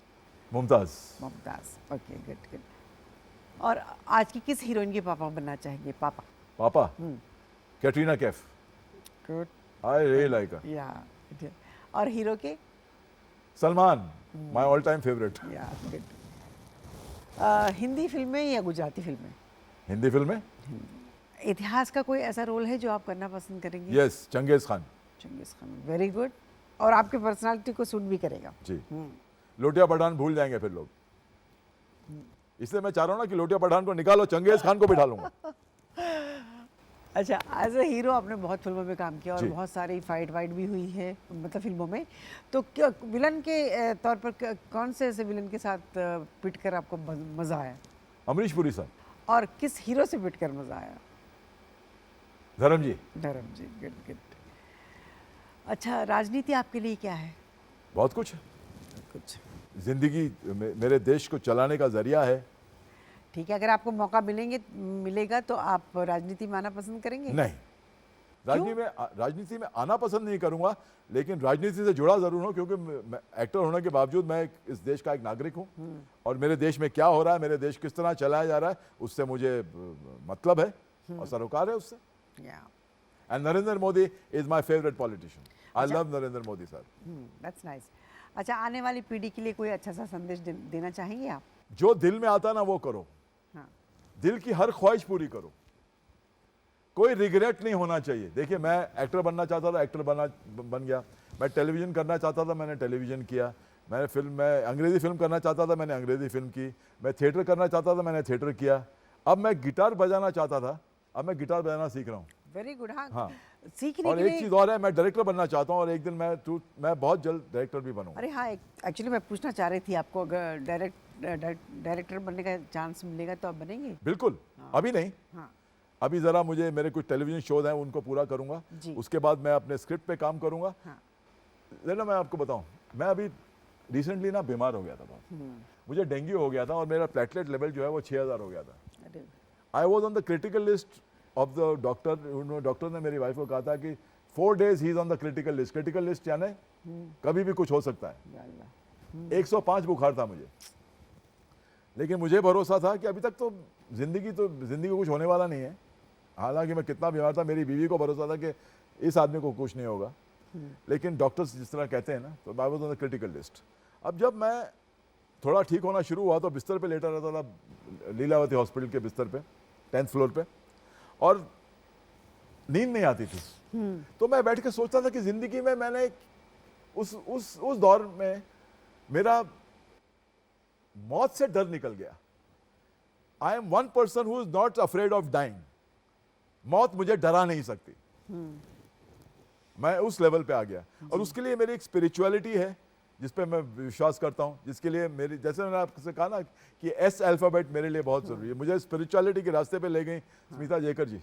Mumtaz. Mumtaz, okay, good good. और आज की किस हीरोइन के पापा बनना चाहेंगे? पापा? पापा? Katrina Kaif. Good. I really like her. Yeah. और हीरो के? Salman, my all time favourite. Yeah, good. Hindi फिल्में या गुजराती फिल्में? हिंदी फिल्में। इतिहास का कोई ऐसा रोल है जो आप करना पसंद करेंगे? Yes, Genghis Khan. Genghis Khan, very good. और आपके पर्सनालिटी को सूट भी करेगा जी। लोटिया पठान भूल जाएंगे फिर लोग, इसलिए मैं चाह रहा हूँ ना कि लोटिया पठान को निकालो, चंगेज खान को बिठा लूंगा। अच्छा, एज ए हीरो आपने बहुत फिल्मों में काम किया और जी। बहुत सारी फाइट भी हुई है, मतलब फिल्मों में। तो क्या विलन के तौर पर कौन से ऐसे विलन के साथ पिट कर आपको मजा आया? अमरीश पुरी साहब। और किस हीरो से पिट कर मजा आया? धर्म जी। धर्म जी, गुड गुड। अच्छा, राजनीति आपके लिए क्या है? बहुत कुछ। कुछ जिंदगी मेरे देश को चलाने का जरिया है। ठीक है, अगर आपको मौका मिलेगा तो आप राजनीति में आना पसंद करेंगे? नहीं, राजनीति में आना पसंद नहीं करूंगा, लेकिन राजनीति से जुड़ा जरूर हूं, क्योंकि मैं एक्टर होने के बावजूद मैं इस देश का एक नागरिक हूं और मेरे देश में क्या हो रहा है, मेरे देश किस तरह चलाया जा रहा है, उससे मुझे मतलब है और सरोकार है उससे। And Narendra Modi is my favourite politician. I love Narendra Modi sir. That's nice. अच्छा, आने वाली पीढ़ी के लिए कोई अच्छा सा संदेश देना चाहेंगे आप? जो दिल में आता ना वो करो। हाँ। दिल की हर ख्वाहिश पूरी करो, कोई रिग्रेट नहीं होना चाहिए। देखिए, मैं एक्टर बनना चाहता था, एक्टर बन गया। मैं टेलीविजन करना चाहता था, मैंने टेलीविजन किया। मैं अंग्रेजी फिल्म करना चाहता था, मैंने अंग्रेजी फिल्म की। मैं थिएटर करना चाहता था, मैंने थिएटर किया। अब मैं गिटार बजाना चाहता था, अब मैं गिटार बजाना सीख रहा हूँ। Very good. हाँ, सीखने और के एक लिए चीज और है, मैं डायरेक्टर बनना चाहता हूँ और एक दिन मैं बहुत जल्द डायरेक्टर भी बनूंगा। अरे हाँ, एक्चुअली मैं पूछना चाह रही थी आपको, अगर डायरेक्टर बनने का चांस मिलेगा तो आप बनेंगे? बिल्कुल। हाँ। अभी नहीं। हाँ। अभी जरा मेरे कुछ टेलीविजन शोज हैं, उनको पूरा करूंगा। उसके बाद मैं अपने स्क्रिप्ट पे काम करूंगा। हाँ। लेकिन मैं आपको बताऊं, मैं अभी रिसेंटली ना बीमार हो गया था बहुत। मुझे डेंगू हो गया था और मेरा प्लेटलेट लेवल जो है वो 6000 हो गया था। I was on the critical list of the doctor. Doctor ने मेरी वाइफ को कहा था कि 4 days he is on the critical list. Critical list यानी कभी भी कुछ हो सकता है। 105 बुखार था मुझे, लेकिन मुझे भरोसा था कि अभी तक तो जिंदगी को कुछ होने वाला नहीं है। हालांकि मैं कितना बीमार था, मेरी बीवी को भरोसा था कि इस आदमी को कुछ नहीं होगा, लेकिन डॉक्टर्स जिस तरह कहते हैं ना, तो I was on the critical list. अब जब मैं थोड़ा ठीक होना शुरू हुआ तो बिस्तर पे लेटा रहता था, लीलावती हॉस्पिटल के बिस्तर पे, 10th फ्लोर पे, और नींद नहीं आती थी। तो मैं बैठ के सोचता था कि जिंदगी में मैंने उस दौर में मेरा मौत से डर निकल गया। I am one person who is not afraid of dying. मौत मुझे डरा नहीं सकती। मैं उस लेवल पे आ गया और उसके लिए मेरी एक स्पिरिचुअलिटी है जिस पे मैं विश्वास करता हूँ, जिसके लिए मेरी, जैसे मैंने आपसे कहा ना कि एस अल्फाबेट मेरे लिए बहुत जरूरी है। मुझे स्पिरिचुअलिटी के रास्ते पे ले गई स्मिता जेकर जी।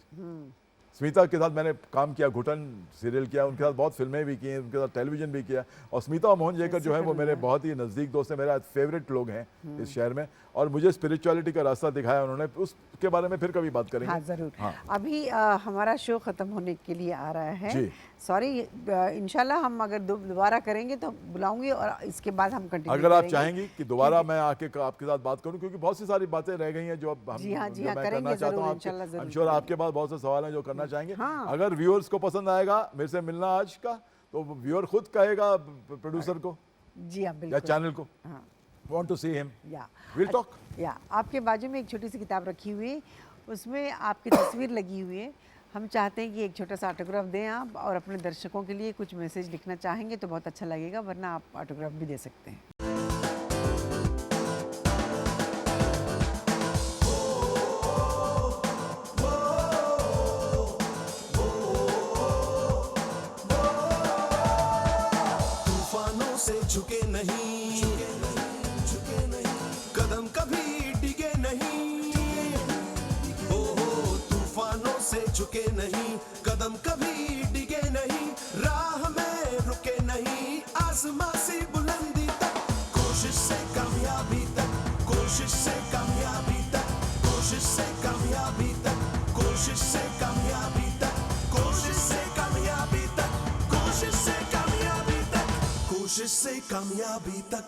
स्मिता के साथ मैंने काम किया, घुटन सीरियल किया, उनके साथ बहुत फिल्में भी की हैं, उनके साथ टेलीविजन भी किया। और स्मिता और मोहन जेकर जो है वो मेरे बहुत ही नज़दीक दोस्त हैं, मेरा फेवरेट लोग हैं इस शहर में, और मुझे स्पिरिचुअलिटी का रास्ता दिखाया उन्होंने। उसके बारे में फिर कभी बात करेंगे। हाँ ज़रूर। हाँ। अभी हमारा शो ख़त्म होने के लिए आ रहा है। जी। सॉरी, इंशाल्लाह हम अगर दोबारा करेंगे तो बुलाऊंगी और इसके बाद हम कंटिन्यू अगर आप करेंगे। चाहेंगी कि दोबारा मैं आके आपके साथ बात करूं, क्योंकि बहुत सी सारी बातें रह गई हैं जो अब हम जी हाँ, जो मैं करेंगे करना चाहता ज़रूर, हूं इंशाल्लाह आपके। ज़रूर I'm sure करेंगे। आपके पास बहुत से सवाल हैं जो करना चाहेंगे। हाँ। अगर व्यूअर्स को पसंद आएगा मेरे से मिलना आज का, तो व्यूअर खुद कहेगा प्रोड्यूसर को जी हाँ या बिल्कुल। चैनल को, हाँ वांट टू सी हिम, या विल टॉक। या आपके बाजू में एक छोटी सी किताब रखी हुई है, उसमें आपकी तस्वीर लगी हुई है। हम चाहते हैं कि एक छोटा सा ऑटोग्राफ दें आप, और अपने दर्शकों के लिए कुछ मैसेज लिखना चाहेंगे तो बहुत अच्छा लगेगा, वरना आप ऑटोग्राफ भी दे सकते हैं। तूफानों से झुके नहीं, कदम कभी डिगे नहीं। ओ तूफानों से झुके नहीं, कदम कभी डिगे नहीं, राह में रुके नहीं, आसमां से बुलंदी तक, कोशिश से कामयाबी तक, कोशिश से कामयाबी तक, कोशिश से कामयाबी तक, कोशिश से कामयाबी तक, कोशिश से कामयाबी तक, कोशिश से कामयाबी तक, कोशिश से कामयाबी तक।